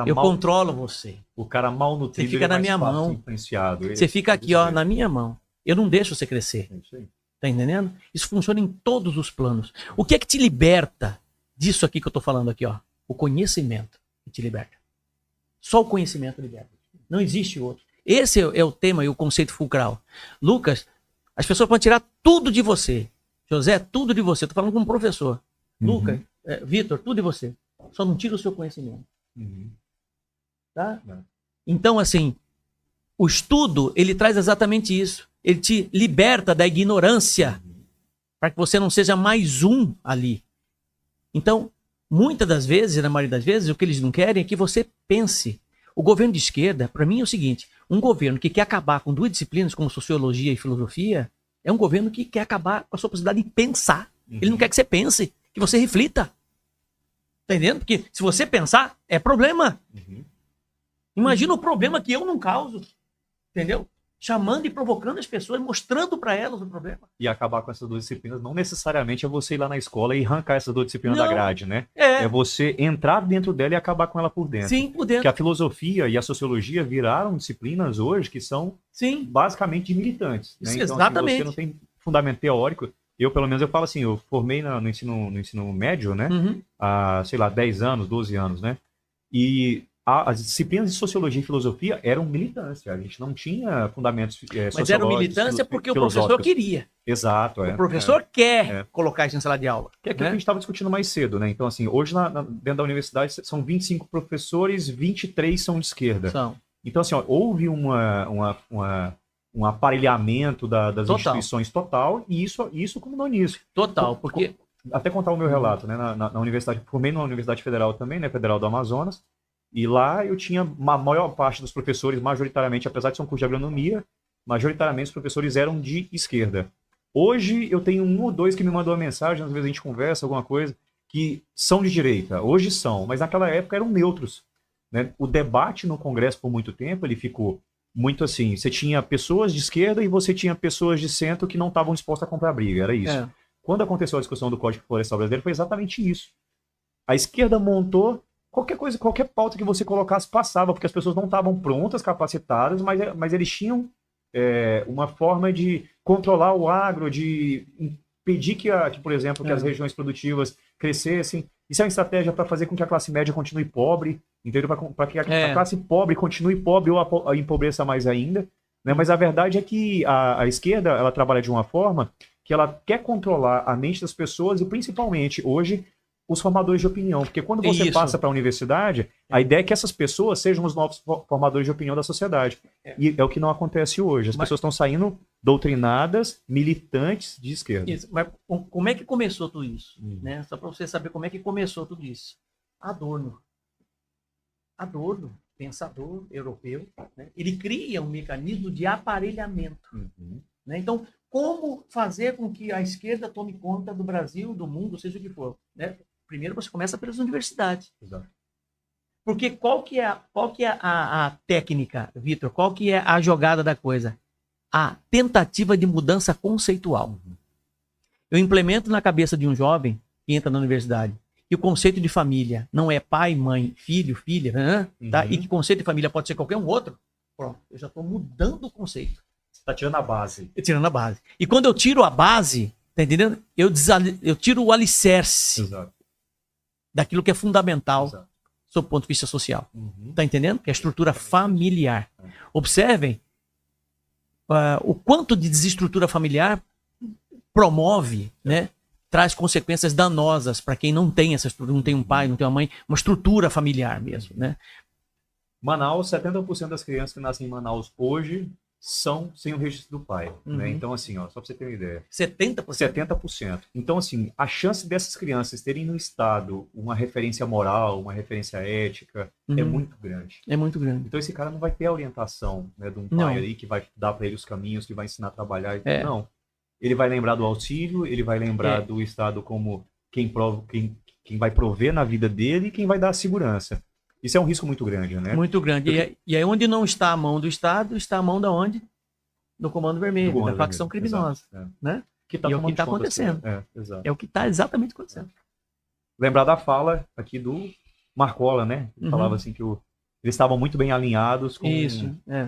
Speaker 4: Eu controlo você.
Speaker 2: O cara mal nutrido,
Speaker 4: você fica na minha mão. Você fica aqui, ó, na minha mão. Eu não deixo você crescer. Tá entendendo? Isso funciona em todos os planos. O que é que te liberta disso aqui que eu tô falando aqui, ó? O conhecimento que te liberta. Só o conhecimento liberta. Não existe outro. Esse é o tema e o conceito fulcral. Lucas, as pessoas podem tirar tudo de você. José, tudo de você. Eu tô falando com um professor. Lucas, Vitor, tudo de você. Só não tira o seu conhecimento. Tá? Então, assim, o estudo, ele traz exatamente isso. Ele te liberta da ignorância para que você não seja mais um ali. Então, muitas das vezes, na maioria das vezes, o que eles não querem é que você pense. O governo de esquerda, para mim, é o seguinte: um governo que quer acabar com duas disciplinas como sociologia e filosofia é um governo que quer acabar com a sua possibilidade de pensar. Ele não quer que você pense, que você reflita. Tá entendendo? Porque se você pensar, é problema. Imagina o problema que eu não causo. Entendeu? chamando e provocando as pessoas, mostrando para elas o problema.
Speaker 2: E acabar com essas duas disciplinas não necessariamente é você ir lá na escola e arrancar essas duas disciplinas da
Speaker 4: Não.
Speaker 2: grade, né?
Speaker 4: É,
Speaker 2: É você entrar dentro dela e acabar com ela por dentro.
Speaker 4: sim, por
Speaker 2: Porque
Speaker 4: dentro.
Speaker 2: a filosofia e a sociologia viraram disciplinas hoje que são
Speaker 4: Sim,
Speaker 2: basicamente de militantes. Né?
Speaker 4: Isso,
Speaker 2: Então, assim,
Speaker 4: exatamente.
Speaker 2: você não tem fundamento teórico. Eu, pelo menos, eu falo assim, eu formei no ensino médio, né?
Speaker 4: uhum.
Speaker 2: Há, sei lá, 10 anos, 12 anos, né? E as disciplinas de sociologia e filosofia eram militância. A gente não tinha fundamentos
Speaker 4: Mas era uma militância porque o professor
Speaker 2: filosóficos.
Speaker 4: queria.
Speaker 2: Exato,
Speaker 4: O professor quer
Speaker 2: É.
Speaker 4: colocar isso em sala de aula.
Speaker 2: Que é aquilo que a
Speaker 4: né?
Speaker 2: gente estava discutindo mais cedo, né? Então, assim, hoje dentro da universidade são 25 professores, 23 são de esquerda.
Speaker 4: São.
Speaker 2: Então, assim, ó, houve um aparelhamento das
Speaker 4: Total.
Speaker 2: instituições total, e isso culminou nisso.
Speaker 4: Total, porque
Speaker 2: Até contar o meu relato, né? Na universidade, formei na Universidade Federal também, né? Federal do Amazonas, e lá eu tinha a maior parte dos professores, majoritariamente, apesar de ser um curso de agronomia, majoritariamente os professores eram de esquerda. Hoje eu tenho um ou dois que me mandou uma mensagem, às vezes a gente conversa, alguma coisa, que são de direita. Hoje são, mas naquela época eram neutros. Né? O debate no Congresso por muito tempo, ele ficou muito assim, você tinha pessoas de esquerda e você tinha pessoas de centro que não estavam dispostas a comprar briga, era isso.
Speaker 4: É.
Speaker 2: Quando aconteceu a discussão do Código Florestal Brasileiro, foi exatamente isso. A esquerda montou qualquer coisa, qualquer pauta que você colocasse passava, porque as pessoas não estavam prontas, capacitadas, mas eles tinham uma forma de controlar o agro, de impedir que por exemplo, que as regiões produtivas crescessem. Isso é uma estratégia para fazer com que a classe média continue pobre, entendeu? Para que a classe pobre continue pobre ou a empobreça mais ainda. Né? Mas a verdade é que a esquerda ela trabalha de uma forma que ela quer controlar a mente das pessoas e principalmente hoje os formadores de opinião, porque quando você passa para a universidade, a ideia é que essas pessoas sejam os novos formadores de opinião da sociedade. E é o que não acontece hoje. As pessoas estão saindo doutrinadas, militantes de esquerda.
Speaker 4: Isso. Mas como é que começou tudo isso? Né? Só para você saber como é que começou tudo isso. Adorno, pensador europeu, né? Ele cria um mecanismo de aparelhamento. Né? Então, como fazer com que a esquerda tome conta do Brasil, do mundo, seja o que for? Né? Primeiro você começa pelas universidades.
Speaker 2: Exato.
Speaker 4: Porque qual que é a técnica, Vitor? Qual que é a jogada da coisa? A tentativa de mudança conceitual. Eu implemento na cabeça de um jovem que entra na universidade que o conceito de família não é pai, mãe, filho, filha, né? Tá? E que conceito de família pode ser qualquer um outro. Pronto, eu já estou mudando o conceito.
Speaker 2: Você está tirando a base.
Speaker 4: Tirando a base. E quando eu tiro a base, tá entendendo? Eu tiro o alicerce.
Speaker 2: Exato.
Speaker 4: Daquilo que é fundamental.
Speaker 2: Exato.
Speaker 4: Sob o ponto de vista social. Tá entendendo? Que é a estrutura familiar. Observem o quanto de desestrutura familiar promove, né? Traz consequências danosas para quem não tem essa estrutura, não tem um pai, não tem uma mãe, uma estrutura familiar mesmo, né?
Speaker 2: Manaus, 70% das crianças que nascem em Manaus hoje são sem o registro do pai. Né? Então, assim, ó, só para você ter uma ideia.
Speaker 4: 70%?
Speaker 2: 70%. Então, assim, a chance dessas crianças terem no Estado uma referência moral, uma referência ética, é muito grande.
Speaker 4: É muito grande.
Speaker 2: Então, esse cara não vai ter a orientação, né, de um pai aí que vai dar para ele os caminhos, que vai ensinar a trabalhar. Não. Ele vai lembrar do auxílio, ele vai lembrar do Estado como quem vai prover na vida dele e quem vai dar a segurança. Isso é um risco muito grande, né?
Speaker 4: Muito grande. E aí onde não está a mão do Estado, está a mão da onde? Do Comando Vermelho, da facção criminosa.
Speaker 2: Exato,
Speaker 4: né?
Speaker 2: Que tá
Speaker 4: e é o que está acontecendo.
Speaker 2: Exato.
Speaker 4: É o que está exatamente acontecendo.
Speaker 2: Lembrar da fala aqui do Marcola, né? Ele falava assim que eles estavam muito bem alinhados com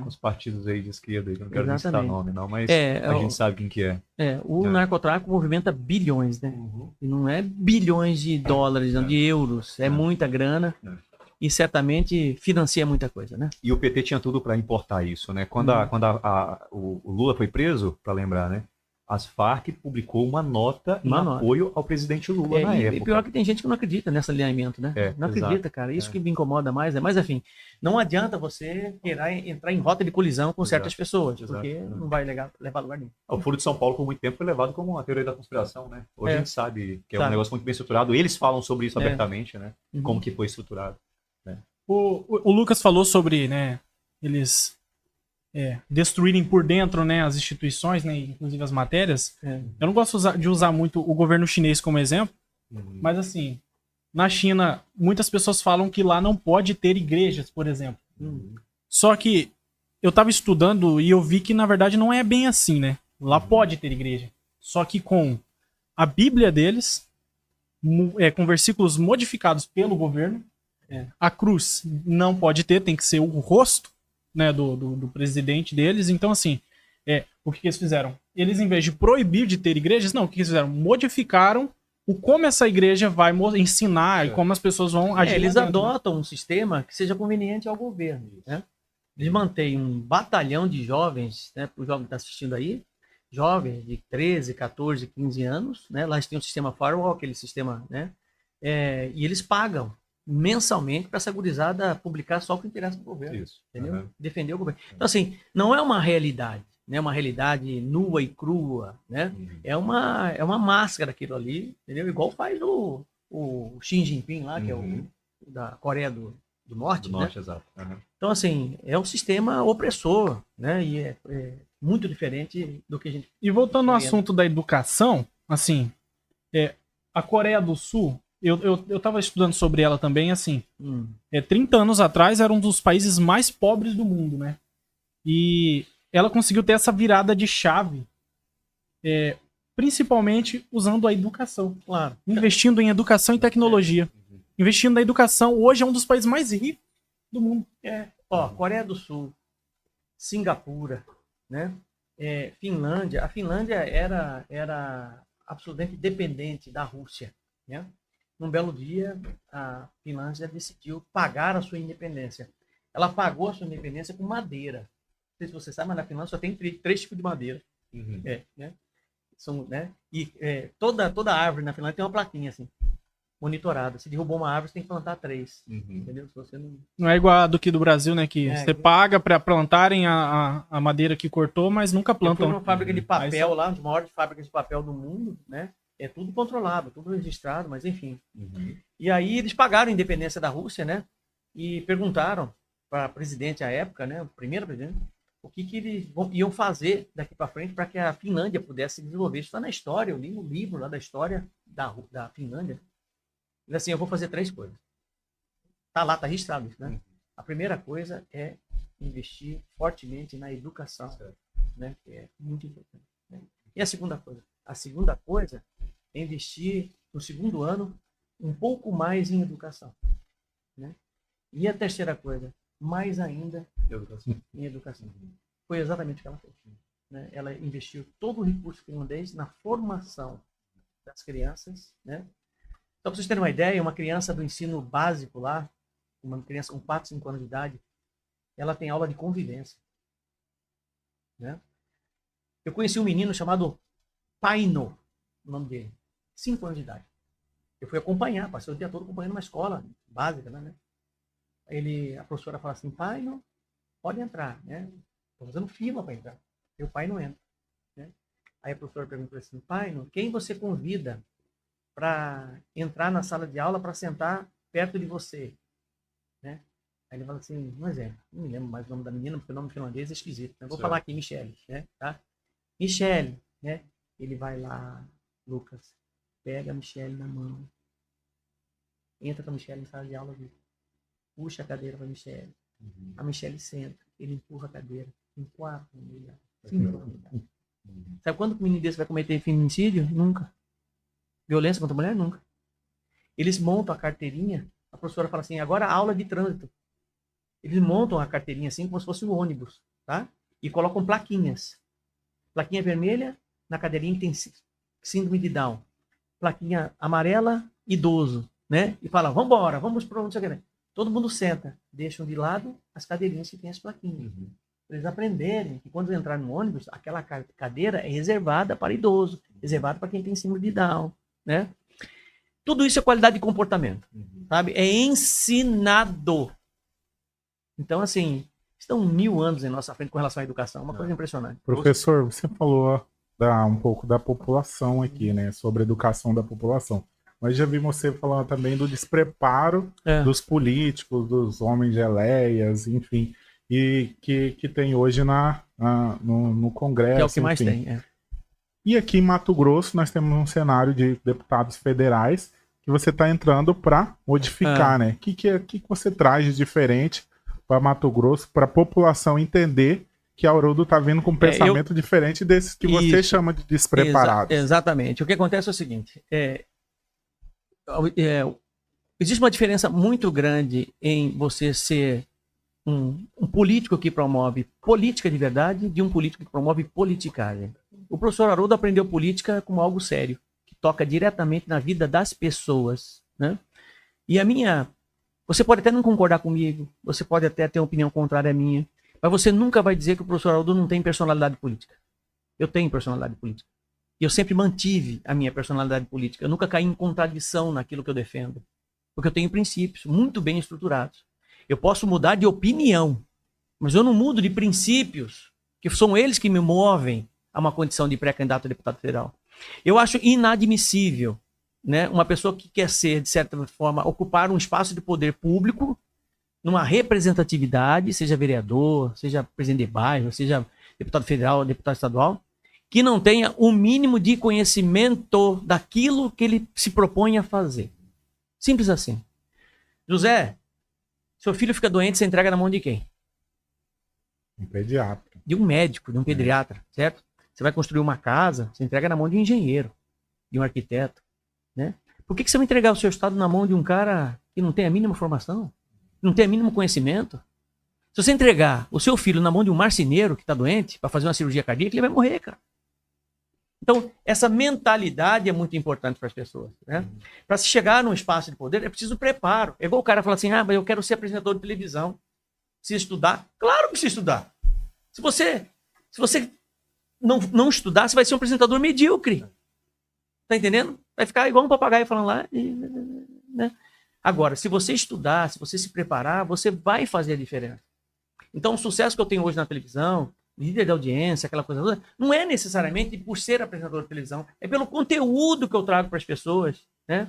Speaker 2: os partidos aí de esquerda. Eu não quero nem citar nome, não, mas a gente sabe quem que é.
Speaker 4: O narcotráfico movimenta bilhões, né? E não é bilhões de dólares, não, de euros. É muita grana. E certamente financia muita coisa, né?
Speaker 2: E o PT tinha tudo para importar isso, né? Quando o Lula foi preso, para lembrar, né? As Farc publicou uma nota em apoio ao presidente Lula na época.
Speaker 4: E pior que tem gente que não acredita nesse alinhamento, né? Não acredita, cara. Isso que me incomoda mais. Mas, enfim, não adianta você querer entrar em rota de colisão com certas pessoas, porque não vai levar a lugar nenhum.
Speaker 2: O Foro de São Paulo, por muito tempo, foi levado como uma teoria da conspiração, né? Hoje a gente sabe que é um negócio muito bem estruturado. Eles falam sobre isso abertamente, né? Como que foi estruturado.
Speaker 3: O Lucas falou sobre, né, eles destruírem por dentro, né, as instituições, né, inclusive as matérias. Eu não gosto de usar muito o governo chinês como exemplo, mas assim, na China, muitas pessoas falam que lá não pode ter igrejas, por exemplo. Só que eu tava estudando e eu vi que, na verdade, não é bem assim, né? Lá pode ter igreja. Só que com a Bíblia deles, com versículos modificados pelo governo, a cruz não pode ter, tem que ser o rosto, né, do presidente deles. Então, assim, o que eles fizeram? Eles, em vez de proibir de ter igrejas, não, o que eles fizeram? Modificaram como essa igreja vai ensinar e como as pessoas vão agir.
Speaker 4: Eles adotam um sistema que seja conveniente ao governo, né? Eles mantêm um batalhão de jovens, né, para o jovem que está assistindo aí, jovens de 13, 14, 15 anos, né? Lá eles têm um sistema firewall, aquele sistema, né? E eles pagam mensalmente para essa gurizada publicar só o que interessa do governo.
Speaker 2: Isso.
Speaker 4: Entendeu?
Speaker 2: Uhum.
Speaker 4: Defender o governo. Então, assim, não é uma realidade, né? Uma realidade nua e crua, né?
Speaker 2: Uhum.
Speaker 4: É uma máscara aquilo ali, entendeu? Igual faz o Xi Jinping lá, que é o da Coreia do Norte,
Speaker 2: Do
Speaker 4: né?
Speaker 2: norte, exato. Uhum.
Speaker 4: Então, assim, é um sistema opressor, né? E é muito diferente do que a gente...
Speaker 3: E voltando ao assunto da educação, assim, a Coreia do Sul, eu tava estudando sobre ela também, assim, 30 anos atrás era um dos países mais pobres do mundo, né? E ela conseguiu ter essa virada de chave, principalmente usando a educação.
Speaker 4: Claro.
Speaker 3: Investindo em educação e tecnologia. Investindo na educação, hoje é um dos países mais ricos do mundo.
Speaker 4: Coreia do Sul, Singapura, né? Finlândia. A Finlândia era absolutamente dependente da Rússia, né? Num belo dia, a Finlândia decidiu pagar a sua independência. Ela pagou a sua independência com madeira. Não sei se você sabe, mas na Finlândia só tem 3 tipos de madeira.
Speaker 2: Uhum.
Speaker 4: Né? Né? E toda árvore na Finlândia tem uma plaquinha assim, monitorada. Se derrubou uma árvore, você tem que plantar 3.
Speaker 2: Uhum.
Speaker 4: Entendeu? Se você
Speaker 3: não é igual a do que do Brasil, né? Que você paga para plantarem a madeira que cortou, mas nunca plantam.
Speaker 4: Eu fui numa fábrica de papel lá, uma das maiores fábricas de papel do mundo, né? É tudo controlado, tudo registrado, mas enfim.
Speaker 2: Uhum.
Speaker 4: E aí eles pagaram a independência da Rússia, né? E perguntaram para a presidente à época, né? O primeiro presidente, o que eles iam fazer daqui para frente para que a Finlândia pudesse se desenvolver. Isso está na história, eu li no livro lá da história da Finlândia. Ele assim, eu vou fazer 3 coisas. Tá lá, tá registrado isso, né? A primeira coisa é investir fortemente na educação, né? Que é muito importante. Né? E a segunda coisa? A segunda coisa é investir no segundo ano um pouco mais em educação, né? E a terceira coisa, mais ainda em educação. Foi exatamente o que ela fez, né? Ela investiu todo o recurso finlandês na formação das crianças, né? Então, para vocês terem uma ideia, uma criança do ensino básico lá, uma criança com 4, 5 anos de idade, ela tem aula de convivência, né? Eu conheci um menino chamado Paino, o nome dele, 5 anos de idade. Eu fui acompanhar, passei o dia todo acompanhando uma escola básica, né? A professora fala assim, Paino, pode entrar, né? Estou fazendo fila para entrar. E o pai não entra, né? Aí a professora perguntou assim, Paino, quem você convida para entrar na sala de aula para sentar perto de você, né? Aí ele fala assim, um exemplo, não me lembro mais o nome da menina, porque o nome finlandês é esquisito, né? Vou falar aqui, Michele, né? Tá? Michele, né? Ele vai lá, Lucas, pega a Michele na mão, entra com a Michele na sala de aula, puxa a cadeira para a Michele, a Michele senta, ele empurra a cadeira, em 4 unidades, 5 unidades. Sabe quando o menino desse vai cometer feminicídio? Nunca. Violência contra a mulher? Nunca. Eles montam a carteirinha, a professora fala assim, agora aula de trânsito. Eles montam a carteirinha assim, como se fosse um ônibus, tá? E colocam plaquinhas. Plaquinha vermelha, na cadeirinha que tem síndrome de Down. Plaquinha amarela, idoso, né? E fala, vambora, vamos para onde você quer. Todo mundo senta, deixam de lado as cadeirinhas que tem as plaquinhas. Para eles aprenderem que quando entrar no ônibus, aquela cadeira é reservada para idoso, reservada para quem tem síndrome de Down, né? Tudo isso é qualidade de comportamento, sabe? É ensinado. Então, assim, estão 1000 anos em nossa frente com relação à educação, uma coisa impressionante.
Speaker 1: Professor, você falou um pouco da população aqui, né? Sobre a educação da população. Mas já vi você falando também do despreparo dos políticos, dos homens de eleias, enfim, e que tem hoje no Congresso.
Speaker 4: Que é o que mais
Speaker 1: enfim.
Speaker 4: tem,
Speaker 1: E aqui em Mato Grosso nós temos um cenário de deputados federais que você está entrando para modificar, né? O que você traz de diferente para Mato Grosso, para a população entender que Haroldo está vindo com um pensamento diferente desses que você chama de despreparados.
Speaker 4: Exatamente. O que acontece é o seguinte, existe uma diferença muito grande em você ser um político que promove política de verdade de um político que promove politicagem. O professor Haroldo aprendeu política como algo sério, que toca diretamente na vida das pessoas, né? E você pode até não concordar comigo, você pode até ter uma opinião contrária à minha, mas você nunca vai dizer que o professor Haroldo não tem personalidade política. Eu tenho personalidade política. E eu sempre mantive a minha personalidade política. Eu nunca caí em contradição naquilo que eu defendo. Porque eu tenho princípios muito bem estruturados. Eu posso mudar de opinião, mas eu não mudo de princípios, que são eles que me movem a uma condição de pré-candidato a deputado federal. Eu acho inadmissível, né, uma pessoa que quer ser, de certa forma, ocupar um espaço de poder público, numa representatividade, seja vereador, seja presidente de bairro, seja deputado federal, deputado estadual, que não tenha o mínimo de conhecimento daquilo que ele se propõe a fazer. Simples assim. José, seu filho fica doente, você entrega na mão de quem?
Speaker 1: Um pediatra.
Speaker 4: De um médico, de um pediatra, certo? Você vai construir uma casa, você entrega na mão de um engenheiro, de um arquiteto, né? Por que você vai entregar o seu estado na mão de um cara que não tem a mínima formação? Não tem o mínimo conhecimento? Se você entregar o seu filho na mão de um marceneiro que está doente para fazer uma cirurgia cardíaca, ele vai morrer, cara. Então, essa mentalidade é muito importante para as pessoas, né? Para se chegar num espaço de poder, é preciso preparo. É igual o cara falar assim, mas eu quero ser apresentador de televisão. Precisa estudar? Claro que precisa estudar. Se você não estudar, você vai ser um apresentador medíocre. Tá entendendo? Vai ficar igual um papagaio falando lá, né? Agora, se você estudar, se você se preparar, você vai fazer a diferença. Então, o sucesso que eu tenho hoje na televisão, líder de audiência, aquela coisa toda, não é necessariamente por ser apresentador de televisão, é pelo conteúdo que eu trago para as pessoas, né?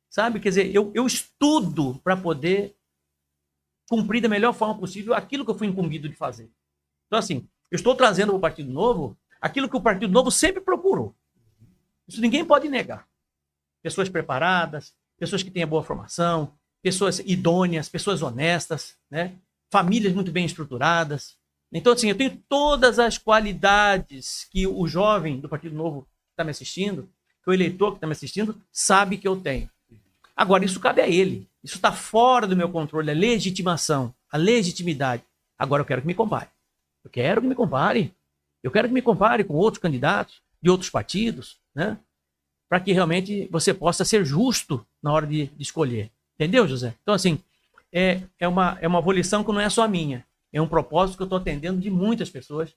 Speaker 4: Sabe? Quer dizer, eu estudo para poder cumprir da melhor forma possível aquilo que eu fui incumbido de fazer. Então, assim, eu estou trazendo para o Partido Novo aquilo que o Partido Novo sempre procurou. Isso ninguém pode negar. Pessoas preparadas, pessoas que tenham boa formação, pessoas idôneas, pessoas honestas, né? Famílias muito bem estruturadas. Então, assim, eu tenho todas as qualidades que o jovem do Partido Novo que está me assistindo, que o eleitor que está me assistindo, sabe que eu tenho. Agora, isso cabe a ele. Isso está fora do meu controle, a legitimação, a legitimidade. Agora eu quero que me compare. Eu quero que me compare. Eu quero que me compare com outros candidatos de outros partidos, né? Para que realmente você possa ser justo na hora de escolher. Entendeu, José? Então, assim, é uma volição que não é só minha. É um propósito que eu estou atendendo de muitas pessoas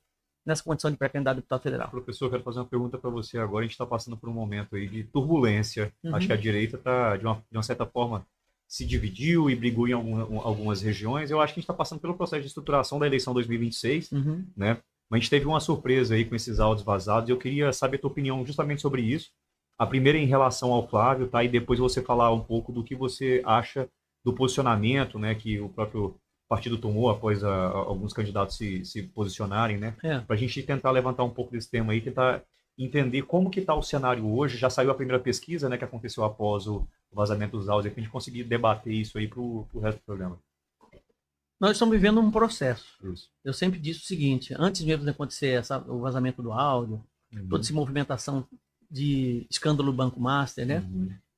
Speaker 4: nessa condição de pré-candidato a deputado federal.
Speaker 2: Professor, eu quero fazer uma pergunta para você agora. A gente está passando por um momento aí de turbulência. Acho que a direita está, de uma certa forma, se dividiu e brigou em algumas regiões. Eu acho que a gente está passando pelo processo de estruturação da eleição 2026, né? Mas a gente teve uma surpresa aí com esses áudios vazados e eu queria saber a tua opinião justamente sobre isso. A primeira em relação ao Flávio, tá? E depois você falar um pouco do que você acha do posicionamento, né, que o próprio partido tomou após alguns candidatos se posicionarem, né? Para a gente tentar levantar um pouco desse tema aí, tentar entender como que está o cenário hoje. Já saiu a primeira pesquisa, né, que aconteceu após o vazamento dos áudios, para a gente conseguir debater isso aí para o resto do programa.
Speaker 4: Nós estamos vivendo um processo.
Speaker 2: Isso.
Speaker 4: Eu sempre disse o seguinte, antes mesmo de acontecer o vazamento do áudio, toda essa movimentação de escândalo Banco Master, né?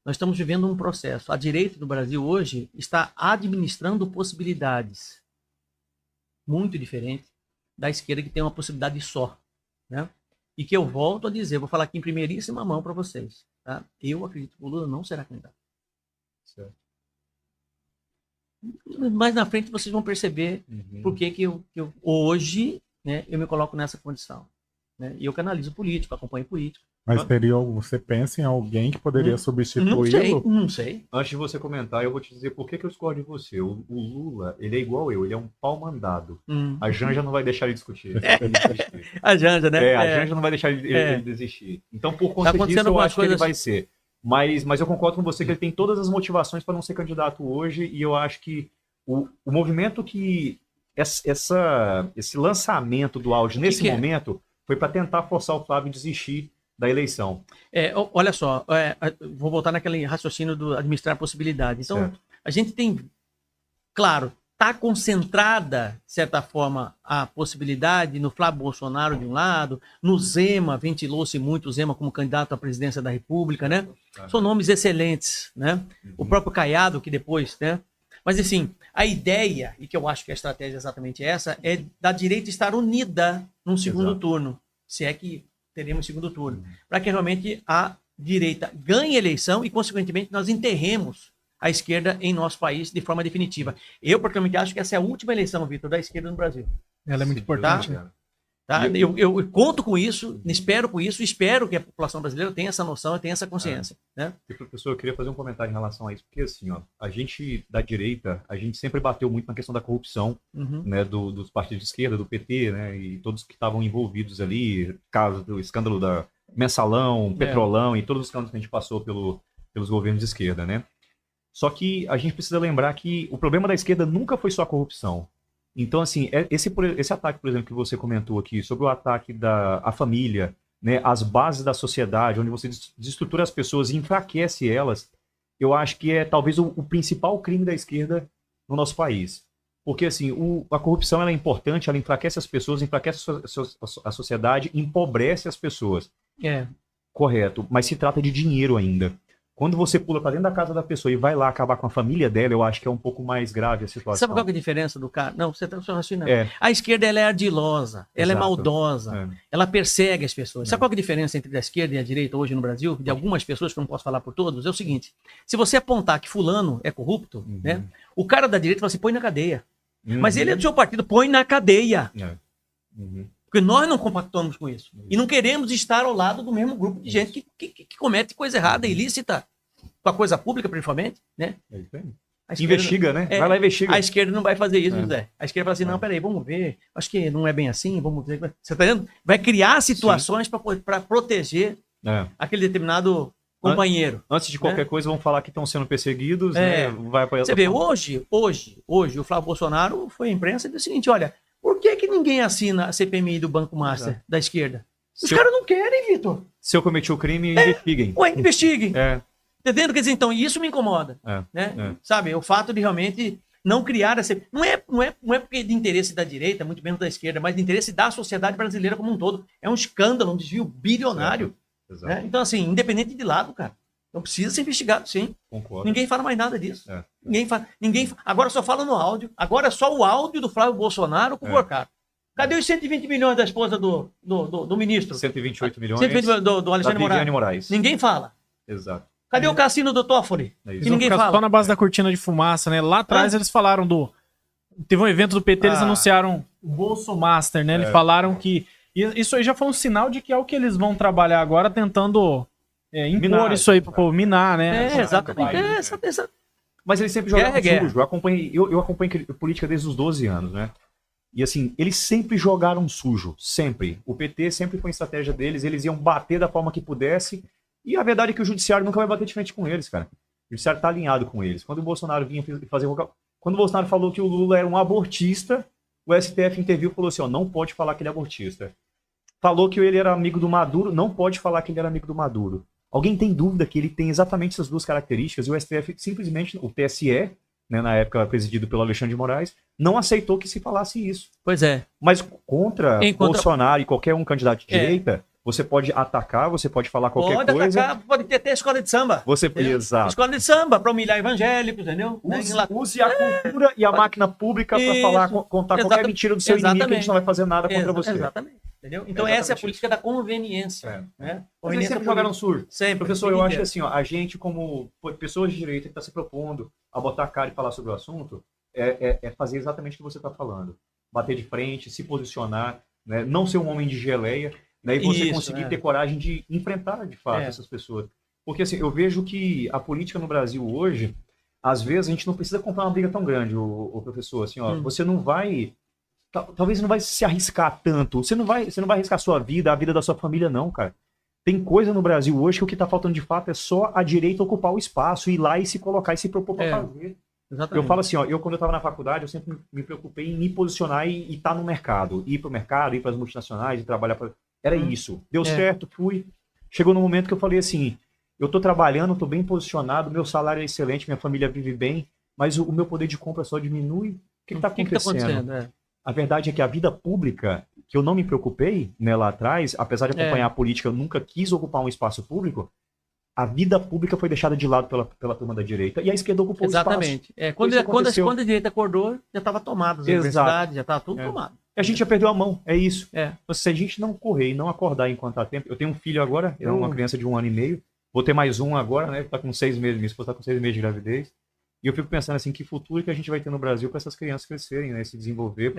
Speaker 4: Nós estamos vivendo um processo. A direita do Brasil hoje está administrando possibilidades muito diferentes da esquerda, que tem uma possibilidade só, né? E que eu volto a dizer, vou falar aqui em primeiríssima mão para vocês, tá? Eu acredito que o Lula não será candidato.
Speaker 2: Certo.
Speaker 4: Mais na frente vocês vão perceber por que eu hoje, né, eu me coloco nessa condição, né? E eu canalizo político, acompanho político.
Speaker 1: Mas você pensa em alguém que poderia substituí-lo?
Speaker 4: Não sei.
Speaker 2: Antes de você comentar, eu vou te dizer por que eu discordo de você. O Lula, ele é igual eu, ele é um pau mandado. A Janja não vai deixar ele discutir.
Speaker 4: A Janja, né?
Speaker 2: A Janja não vai deixar ele desistir. Então, por conta disso, eu acho que ele vai ser. Mas eu concordo com você que ele tem todas as motivações para não ser candidato hoje, e eu acho que o movimento que... esse lançamento do áudio nesse momento foi para tentar forçar o Flávio a desistir da eleição.
Speaker 4: Olha só, vou voltar naquele raciocínio do administrar possibilidade. Então, certo. A gente tem, claro, está concentrada, de certa forma, a possibilidade no Flávio Bolsonaro de um lado, no Zema, ventilou-se muito o Zema como candidato à presidência da República, né? São nomes excelentes, né? O próprio Caiado, que depois, né? Mas, assim, a ideia, e que eu acho que a estratégia é exatamente essa, é da direita estar unida num segundo turno, se é que teremos segundo turno, para que realmente a direita ganhe a eleição e, consequentemente, nós enterremos a esquerda em nosso país de forma definitiva. Eu, particularmente, acho que essa é a última eleição, Vitor, da esquerda no Brasil.
Speaker 3: Ela é muito importante. Né?
Speaker 4: Tá? Eu conto com isso, espero com isso, espero que a população brasileira tenha essa noção e tenha essa consciência. Né?
Speaker 2: E, professor, eu queria fazer um comentário em relação a isso, porque assim, ó, a gente da direita, a gente sempre bateu muito na questão da corrupção, né, dos partidos de esquerda, do PT, né, e todos que estavam envolvidos ali, caso do escândalo da Mensalão, Petrolão e todos os escândalos que a gente passou pelos governos de esquerda, né? Só que a gente precisa lembrar que o problema da esquerda nunca foi só a corrupção. Então, assim, esse ataque, por exemplo, que você comentou aqui, sobre o ataque à família, né, as bases da sociedade, onde você desestrutura as pessoas e enfraquece elas, eu acho que é talvez o principal crime da esquerda no nosso país. Porque, assim, a corrupção ela é importante, ela enfraquece as pessoas, enfraquece a sociedade, empobrece as pessoas. Correto, mas se trata de dinheiro ainda. Quando você pula para dentro da casa da pessoa e vai lá acabar com a família dela, eu acho que é um pouco mais grave a situação.
Speaker 4: Sabe qual que é a diferença do cara? Não, você está raciocinando. A esquerda ela é ardilosa, ela é maldosa, ela persegue as pessoas. Sabe qual que é a diferença entre a esquerda e a direita hoje no Brasil? De algumas pessoas, que eu não posso falar por todos, é o seguinte: se você apontar que fulano é corrupto, né, o cara da direita você põe na cadeia. Mas ele é do seu partido, põe na cadeia. Porque nós não compactamos com isso. E não queremos estar ao lado do mesmo grupo de gente que comete coisa errada, ilícita, com a coisa pública, principalmente, né?
Speaker 2: Investiga, né? Vai lá e investiga.
Speaker 4: A esquerda não vai fazer isso, José. A esquerda fala assim, não, peraí, vamos ver. Acho que não é bem assim, vamos ver. Você tá vendo? Vai criar situações para proteger aquele determinado companheiro.
Speaker 2: Antes de qualquer coisa, vão falar que estão sendo perseguidos, né?
Speaker 4: Você vê, hoje, o Flávio Bolsonaro foi à imprensa e disse o seguinte, olha, por que ninguém assina a CPMI do Banco Master da esquerda? Os caras não querem, Vitor.
Speaker 2: Se eu cometi o crime, investiguem.
Speaker 4: Investiguem. Entendendo? Quer dizer, então, isso me incomoda. Né? Sabe, o fato de realmente não criar essa... Não é porque de interesse da direita, muito menos da esquerda, mas de interesse da sociedade brasileira como um todo. É um escândalo, um desvio bilionário. Né? Então, assim, independente de lado, cara. Então precisa ser investigado, sim.
Speaker 2: Concordo.
Speaker 4: Ninguém fala mais nada disso. Agora só fala no áudio. Agora é só o áudio do Flávio Bolsonaro com o Porcaro. Cadê os 120 milhões da esposa do ministro?
Speaker 2: 128 milhões
Speaker 4: 120 do Alexandre Moraes. Ninguém fala.
Speaker 2: Exato.
Speaker 4: Cadê o cassino do Toffoli?
Speaker 3: Que ninguém fala. Só na base da cortina de fumaça, né? Lá atrás eles falaram Teve um evento do PT, eles anunciaram o Bolsomaster, né? Eles falaram que... Isso aí já foi um sinal de que é o que eles vão trabalhar agora, tentando... impor isso aí para minar, né?
Speaker 4: Exatamente.
Speaker 2: Mas eles sempre jogaram sujo. Eu acompanho política desde os 12 anos, né? E assim, eles sempre jogaram sujo. Sempre. O PT sempre foi a estratégia deles. Eles iam bater da forma que pudesse. E a verdade é que o judiciário nunca vai bater de frente com eles, cara. O judiciário tá alinhado com eles. Quando o Bolsonaro vinha fazer... Quando o Bolsonaro falou que o Lula era um abortista, o STF interviu e falou assim, ó, não pode falar que ele é abortista. Falou que ele era amigo do Maduro, não pode falar que ele era amigo do Maduro. Alguém tem dúvida que ele tem exatamente essas duas características e o STF simplesmente, o TSE, né, na época presidido pelo Alexandre de Moraes, não aceitou que se falasse isso.
Speaker 4: Pois é.
Speaker 2: Mas contra Bolsonaro e qualquer um candidato de direita, você pode atacar, você pode falar qualquer coisa.
Speaker 4: Pode atacar, pode ter até escola de samba.
Speaker 2: Exato.
Speaker 4: Escola de samba, para humilhar evangélicos, entendeu?
Speaker 2: Use a cultura e a máquina pública para contar qualquer mentira do seu inimigo que a gente não vai fazer nada contra você.
Speaker 4: Exatamente. Entendeu? Então essa é a política da conveniência. Né?
Speaker 2: Eles sempre jogaram sujo.
Speaker 4: Sempre.
Speaker 2: Professor, eu acho que assim, ó, a gente como pessoas de direita que está se propondo a botar a cara e falar sobre o assunto, é fazer exatamente o que você está falando. Bater de frente, se posicionar, né? Não ser um homem de geleia, né? E você conseguir ter coragem de enfrentar de fato essas pessoas. Porque assim, eu vejo que a política no Brasil hoje, às vezes a gente não precisa comprar uma briga tão grande, o professor, assim, ó, você não vai... Talvez não vai se arriscar tanto. Você não vai arriscar a sua vida, a vida da sua família, não, cara. Tem coisa no Brasil hoje que o que está faltando de fato é só a direita ocupar o espaço, ir lá e se colocar e se propor para fazer. Exatamente. Eu falo assim, ó, quando eu estava na faculdade, eu sempre me preocupei em me posicionar e estar no mercado. Ir para o mercado, ir para as multinacionais e trabalhar para... Era isso. Deu certo, fui. Chegou no momento que eu falei assim, eu estou trabalhando, estou bem posicionado, meu salário é excelente, minha família vive bem, mas o meu poder de compra só diminui. que está
Speaker 4: O que
Speaker 2: acontecendo?
Speaker 4: está acontecendo? É.
Speaker 2: A verdade é que a vida pública, que eu não me preocupei, né, lá atrás, apesar de acompanhar a política, eu nunca quis ocupar um espaço público, a vida pública foi deixada de lado pela turma da direita e a esquerda ocupou o espaço.
Speaker 4: Exatamente. Quando a direita acordou, já estava tomado as universidades, já estava tudo tomado.
Speaker 2: A gente já perdeu a mão, é isso.
Speaker 4: É.
Speaker 2: Se a gente não correr e não acordar enquanto há tempo... Eu tenho um filho agora, é uma criança de 1 ano e meio, vou ter mais um agora, né, tá com 6 meses, minha esposa tá com 6 meses de gravidez. E eu fico pensando assim, que futuro que a gente vai ter no Brasil para essas crianças crescerem, né, se desenvolver,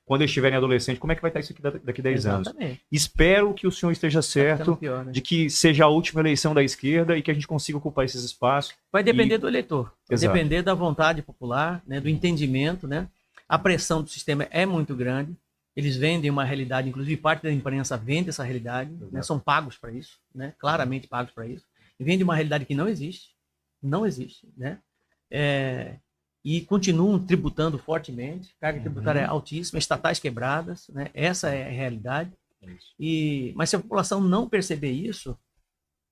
Speaker 2: quando eles estiverem adolescentes, como é que vai estar isso aqui daqui a 10 anos? Espero que o senhor esteja certo, pior, né? De que seja a última eleição da esquerda e que a gente consiga ocupar esses espaços.
Speaker 4: Vai depender do eleitor, vai depender da vontade popular, né, do entendimento, né? A pressão do sistema é muito grande, eles vendem uma realidade, inclusive parte da imprensa vende essa realidade, né, são pagos para isso, né, claramente pagos para isso, e vende uma realidade que não existe, né? E continuam tributando fortemente, carga tributária altíssima, estatais quebradas, né? Essa é a realidade. Mas se a população não perceber isso,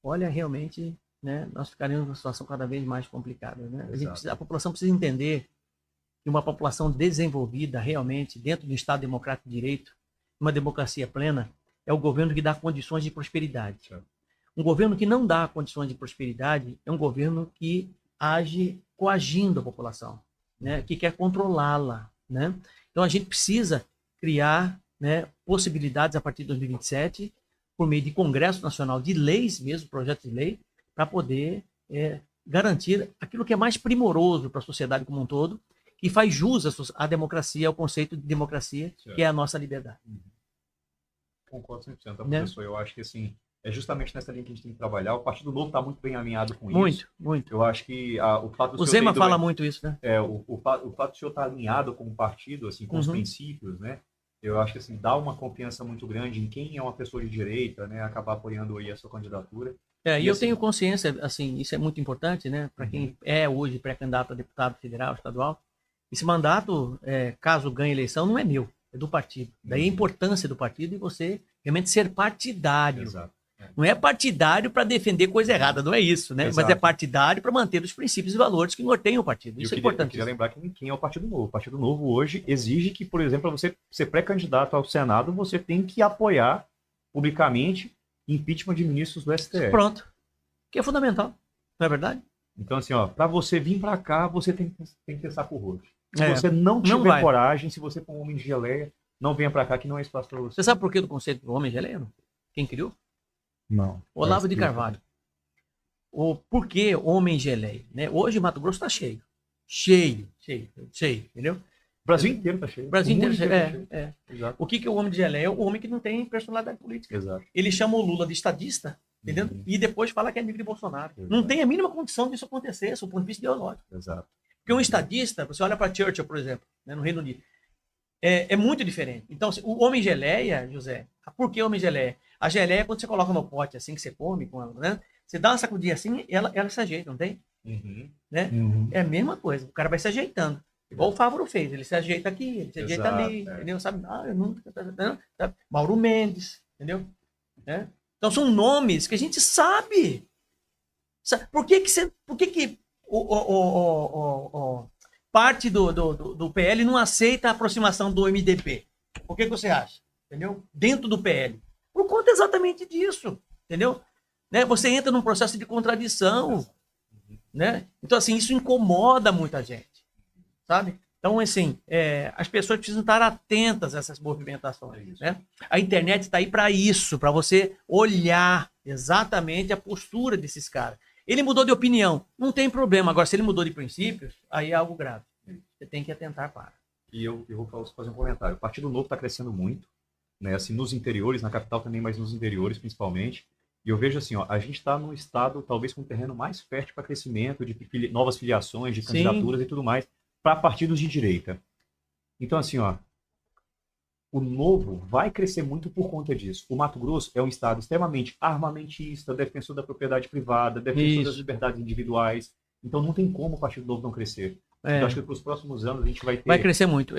Speaker 4: olha, realmente, né, nós ficaremos numa situação cada vez mais complicada, né? A população precisa entender que uma população desenvolvida realmente, dentro do Estado Democrático de Direito, uma democracia plena, é o governo que dá condições de prosperidade. Um governo que não dá condições de prosperidade é um governo que age coagindo a população, né, que quer controlá-la, né? Então a gente precisa criar, né, possibilidades a partir de 2027, por meio de Congresso Nacional, de leis mesmo, projetos de lei, para poder garantir aquilo que é mais primoroso para a sociedade como um todo, que faz jus à democracia, ao conceito de democracia, que é a nossa liberdade.
Speaker 2: Concordo 100%, professor. Eu acho que assim, é justamente nessa linha que a gente tem que trabalhar. O Partido Novo está muito bem alinhado com isso. Muito. Eu acho que o fato do
Speaker 4: o Zema fala muito isso, né?
Speaker 2: O fato do senhor estar alinhado com o partido, assim, com os princípios, né? Eu acho que assim, dá uma confiança muito grande em quem é uma pessoa de direita, né? Acabar apoiando aí a sua candidatura.
Speaker 4: E eu tenho consciência, assim, isso é muito importante, né? Para quem é hoje pré-candidato a deputado federal, estadual. Esse mandato, caso ganhe a eleição, não é meu, é do partido. Daí a importância do partido e você realmente ser partidário.
Speaker 2: Exato.
Speaker 4: Não é partidário para defender coisa errada, não é isso, né?
Speaker 2: Exato.
Speaker 4: Mas é partidário para manter os princípios e valores que norteiam o partido. Isso é importante.
Speaker 2: Eu queria lembrar quem é o Partido Novo. O Partido Novo hoje exige que, por exemplo, para você ser pré-candidato ao Senado, você tem que apoiar publicamente impeachment de ministros do STF.
Speaker 4: Pronto. Que é fundamental, não é verdade?
Speaker 2: Então, assim, para você vir para cá, você tem que ter saco roxo. Se você não tiver coragem, se você for um homem de geleia, não venha para cá que não é espaço para você.
Speaker 4: Você sabe por que do conceito do homem de geleia? Não? Quem criou?
Speaker 1: Não.
Speaker 4: Olavo de Carvalho. Por que homem geleia? Né? Hoje o Mato Grosso está cheio. Cheio, entendeu?
Speaker 2: O Brasil inteiro está cheio.
Speaker 4: O Brasil inteiro cheio. Exato. O que é o homem de geleia? É o homem que não tem personalidade política.
Speaker 2: Exato.
Speaker 4: Ele chama o Lula de estadista, entendeu? E depois fala que é amigo de Bolsonaro. Exato. Não tem a mínima condição disso acontecer, do ponto de vista ideológico.
Speaker 2: Exato.
Speaker 4: Porque um estadista, você olha para Churchill, por exemplo, né, no Reino Unido, é muito diferente. Então, o homem geleia, José, por que homem geleia? A geleia é quando você coloca no pote assim que você come, né? Você dá uma sacudinha assim, ela se ajeita, não tem? Né? É a mesma coisa, o cara vai se ajeitando. Igual o Fávaro fez, ele se ajeita aqui, ele se ajeita ali, entendeu? Sabe? Eu nunca, sabe? Mauro Mendes, entendeu? Né? Então são nomes que a gente sabe. Por que parte do PL não aceita a aproximação do MDB? Por que você acha? Entendeu? Dentro do PL. Por conta exatamente disso, entendeu? Né? Você entra num processo de contradição, né? Então, assim, isso incomoda muita gente, sabe? Então, assim, as pessoas precisam estar atentas a essas movimentações, né? A internet está aí para isso, para você olhar exatamente a postura desses caras. Ele mudou de opinião, não tem problema. Agora, se ele mudou de princípios, aí é algo grave. Você tem que atentar para.
Speaker 2: E eu vou fazer um comentário. O Partido Novo está crescendo muito, né? Assim, nos interiores, na capital também, mas nos interiores principalmente. E eu vejo assim, a gente está num estado talvez com um terreno mais fértil para crescimento, de novas filiações, de candidaturas e tudo mais, para partidos de direita. Então, assim, o Novo vai crescer muito por conta disso. O Mato Grosso é um estado extremamente armamentista, defensor da propriedade privada, defensor das liberdades individuais. Então não tem como o Partido Novo não crescer. Eu acho que para os próximos anos a gente vai
Speaker 4: crescer muito.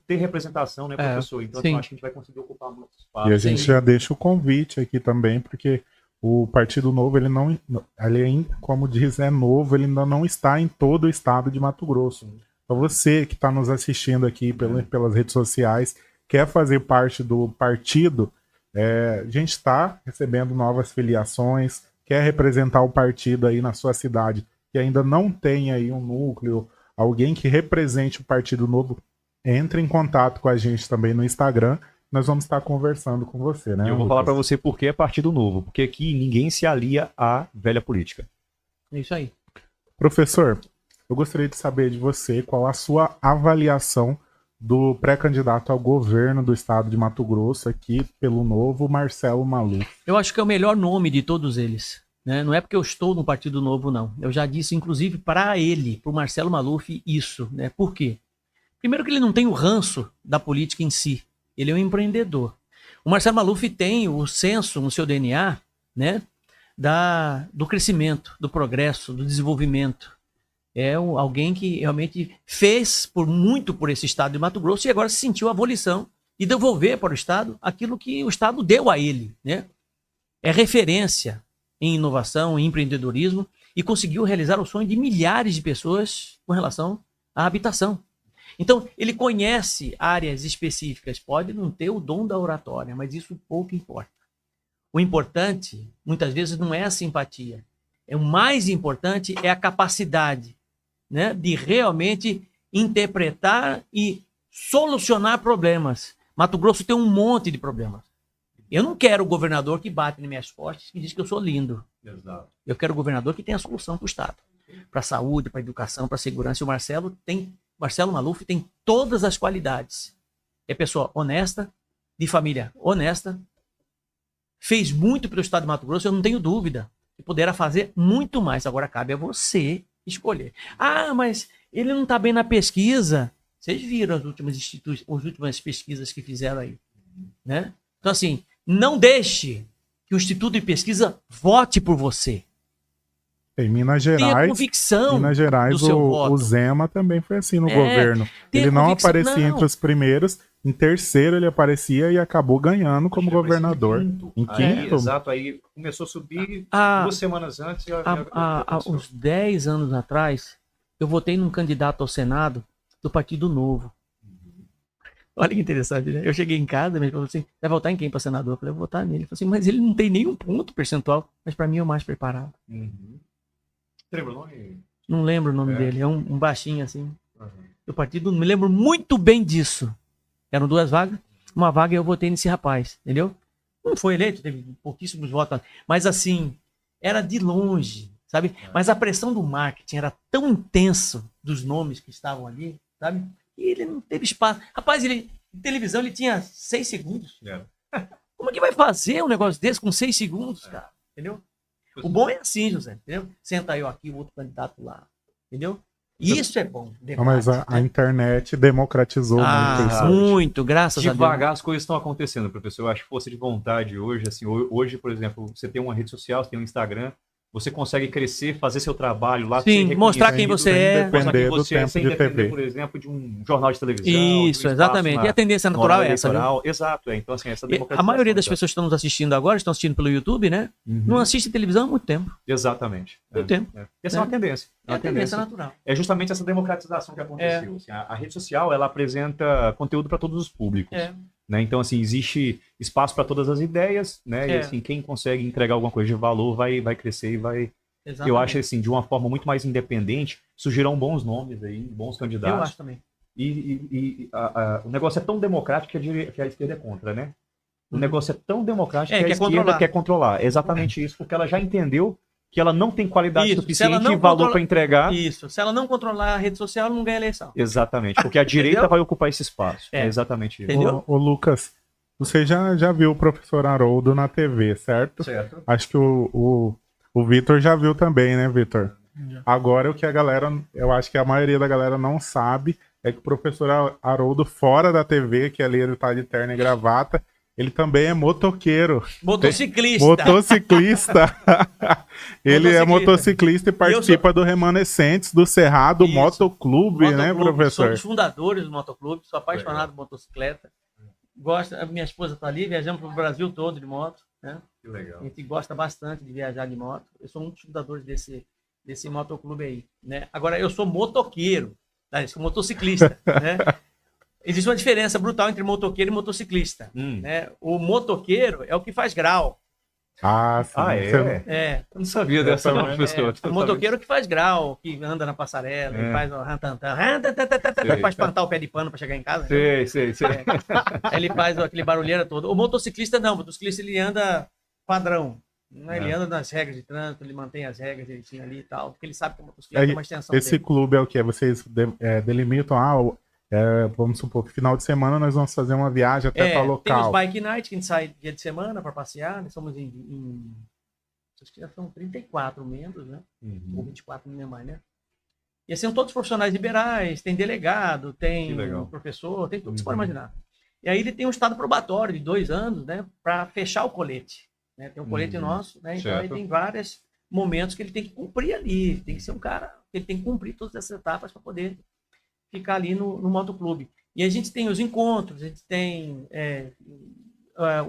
Speaker 2: Ter representação, né, professor? Então eu acho que a gente vai conseguir ocupar muito espaço.
Speaker 1: E a gente já deixa o convite aqui também, porque o Partido Novo, ele como diz, é novo, ele ainda não está em todo o estado de Mato Grosso. Para você que está nos assistindo aqui pelas redes sociais, quer fazer parte do partido, a gente está recebendo novas filiações, quer representar o partido aí na sua cidade, que ainda não tem aí um núcleo, alguém que represente o Partido Novo, entre em contato com a gente também no Instagram. Nós vamos estar conversando com você, né?
Speaker 2: E eu vou falar para você por que é Partido Novo, porque aqui ninguém se alia à velha política.
Speaker 4: É isso aí.
Speaker 1: Professor, eu gostaria de saber de você qual a sua avaliação do pré-candidato ao governo do estado de Mato Grosso, aqui pelo Novo, Marcelo Maluf.
Speaker 4: Eu acho que é o melhor nome de todos eles. Né? Não é porque eu estou no Partido Novo, não. Eu já disse, inclusive, para ele, para o Marcelo Maluf, isso. Né? Por quê? Primeiro que ele não tem o ranço da política em si. Ele é um empreendedor. O Marcelo Maluf tem o senso no seu DNA, né, do crescimento, do progresso, do desenvolvimento. É alguém que realmente fez muito por esse estado de Mato Grosso e agora se sentiu a volição de devolver para o estado aquilo que o estado deu a ele. Né? É referência em inovação, em empreendedorismo e conseguiu realizar o sonho de milhares de pessoas com relação à habitação. Então, ele conhece áreas específicas, pode não ter o dom da oratória, mas isso pouco importa. O importante, muitas vezes, não é a simpatia. O mais importante é a capacidade, né, de realmente interpretar e solucionar problemas. Mato Grosso tem um monte de problemas. Eu não quero o governador que bate nas minhas costas e diz que eu sou lindo.
Speaker 2: Exato.
Speaker 4: Eu quero o governador que tenha a solução para o estado. Para a saúde, para a educação, para a segurança. E o Marcelo Maluf tem todas as qualidades. É pessoa honesta, de família honesta, fez muito pelo estado de Mato Grosso, eu não tenho dúvida. Que poderá fazer muito mais. Agora cabe a você escolher. Ah, mas ele não está bem na pesquisa. Vocês viram as últimas pesquisas que fizeram aí. Né? Então, assim, não deixe que o Instituto de Pesquisa vote por você.
Speaker 1: Em Minas
Speaker 4: Tenha
Speaker 1: Gerais,
Speaker 4: convicção
Speaker 1: do
Speaker 4: seu voto.
Speaker 1: o Zema também foi assim no governo. Ele não aparecia entre os primeiros, em terceiro ele aparecia e acabou ganhando como governador. Em quinto.
Speaker 2: Exato, aí começou a subir 2 semanas antes.
Speaker 4: Há uns 10 anos atrás, eu votei num candidato ao Senado do Partido Novo. Olha que interessante, né? Eu cheguei em casa, ele falou assim, vai votar em quem para senador? Eu falei, vou votar nele. Ele falou assim, mas ele não tem nenhum ponto percentual, mas para mim é o mais preparado.
Speaker 2: Lembra o nome?
Speaker 4: Não lembro o nome dele, é um baixinho assim. Do partido, me lembro muito bem disso. Eram 2 vagas, uma vaga eu votei nesse rapaz, entendeu? Não foi eleito, teve pouquíssimos votos, mas assim, era de longe, sabe? Mas a pressão do marketing era tão intenso dos nomes que estavam ali, sabe? E ele não teve espaço. Rapaz, em televisão ele tinha 6 segundos. Como é que vai fazer um negócio desse com 6 segundos, cara? Entendeu? O bom é assim, José, entendeu? Senta eu aqui, o outro candidato lá, entendeu? Isso é bom.
Speaker 1: Debate, mas a internet democratizou muito isso.
Speaker 4: Muito, graças a Deus.
Speaker 2: Devagar as coisas estão acontecendo, professor. Eu acho que força de vontade hoje, assim, hoje, por exemplo, você tem uma rede social, você tem um Instagram, você consegue crescer, fazer seu trabalho lá.
Speaker 4: Sim, mostrar quem você é.
Speaker 1: Mostrar quem você é,
Speaker 2: sem depender, por exemplo, de um jornal de televisão.
Speaker 4: Isso, exatamente. E a tendência natural é essa, né?
Speaker 2: Exato, então assim, essa democratização.
Speaker 4: A maioria das pessoas que estão nos assistindo agora, estão assistindo pelo YouTube, né? Não assistem televisão há muito tempo.
Speaker 2: Exatamente.
Speaker 4: Muito tempo.
Speaker 2: Essa é uma tendência.
Speaker 4: É uma tendência natural.
Speaker 2: É justamente essa democratização que aconteceu. Assim, a rede social, ela apresenta conteúdo para todos os públicos. Né? Então, assim, existe espaço para todas as ideias, né? E assim, quem consegue entregar alguma coisa de valor vai crescer e vai... Exatamente. Eu acho, assim, de uma forma muito mais independente, surgirão bons nomes aí, bons candidatos.
Speaker 4: Eu acho também.
Speaker 2: E o negócio é tão democrático que a esquerda é contra, né? O negócio é tão democrático que a esquerda quer controlar. Exatamente isso, porque ela já entendeu que ela não tem qualidade suficiente e valor para entregar.
Speaker 4: Isso, se ela não controlar a rede social, ela não ganha eleição.
Speaker 2: Exatamente, porque a direita vai ocupar esse espaço. É exatamente isso.
Speaker 1: Entendeu? Ô, Lucas, você já viu o professor Haroldo na TV, certo?
Speaker 2: Certo.
Speaker 1: Acho que o Vitor já viu também, né, Vitor? Agora o que a galera, eu acho que a maioria da galera não sabe, é que o professor Haroldo, fora da TV, que ali ele tá de terno e gravata, ele também é motoqueiro.
Speaker 4: Motociclista.
Speaker 1: Motociclista. Ele é motociclista e participa do Remanescentes, do Cerrado Motoclube, né, professor?
Speaker 4: Sou dos fundadores do Motoclube, sou apaixonado por motocicleta. A minha esposa está ali, viajamos para o Brasil todo de moto. Né?
Speaker 2: Que legal.
Speaker 4: A gente gosta bastante de viajar de moto. Eu sou um dos fundadores desse motoclube aí. Né? Agora, eu sou motoqueiro. o motociclista, né? Existe uma diferença brutal entre motoqueiro e motociclista, né? O motoqueiro é o que faz grau.
Speaker 1: Ah, sim.
Speaker 4: É.
Speaker 2: Eu não sabia dessa não, professor.
Speaker 4: O motoqueiro que faz grau, que anda na passarela, e faz o rantantan, pra espantar o pé de pano pra chegar em casa.
Speaker 2: Sei.
Speaker 4: Ele faz aquele barulheira todo. O motociclista não, o motociclista ele anda padrão. Né? Ele anda nas regras de trânsito, ele mantém as regras direitinho ali e tal, porque ele sabe que o motociclista é uma extensão
Speaker 1: Esse
Speaker 4: dele.
Speaker 1: clube é o que? Vocês delimitam, vamos supor que final de semana nós vamos fazer uma viagem até tal local.
Speaker 4: Tem os bike night, que a gente sai dia de semana para passear, nós somos acho que já são 34 membros, né? Ou 24, não é mais, né? E assim, são todos profissionais liberais, tem delegado, tem professor, tem tudo que você pode imaginar. E aí ele tem um estado probatório de 2 anos, né? Para fechar o colete. Né? Tem um colete nosso, né? Então ele tem vários momentos que ele tem que cumprir ali. Tem que ser um cara que ele tem que cumprir todas essas etapas para poder ficar ali no motoclube. E a gente tem os encontros, a gente tem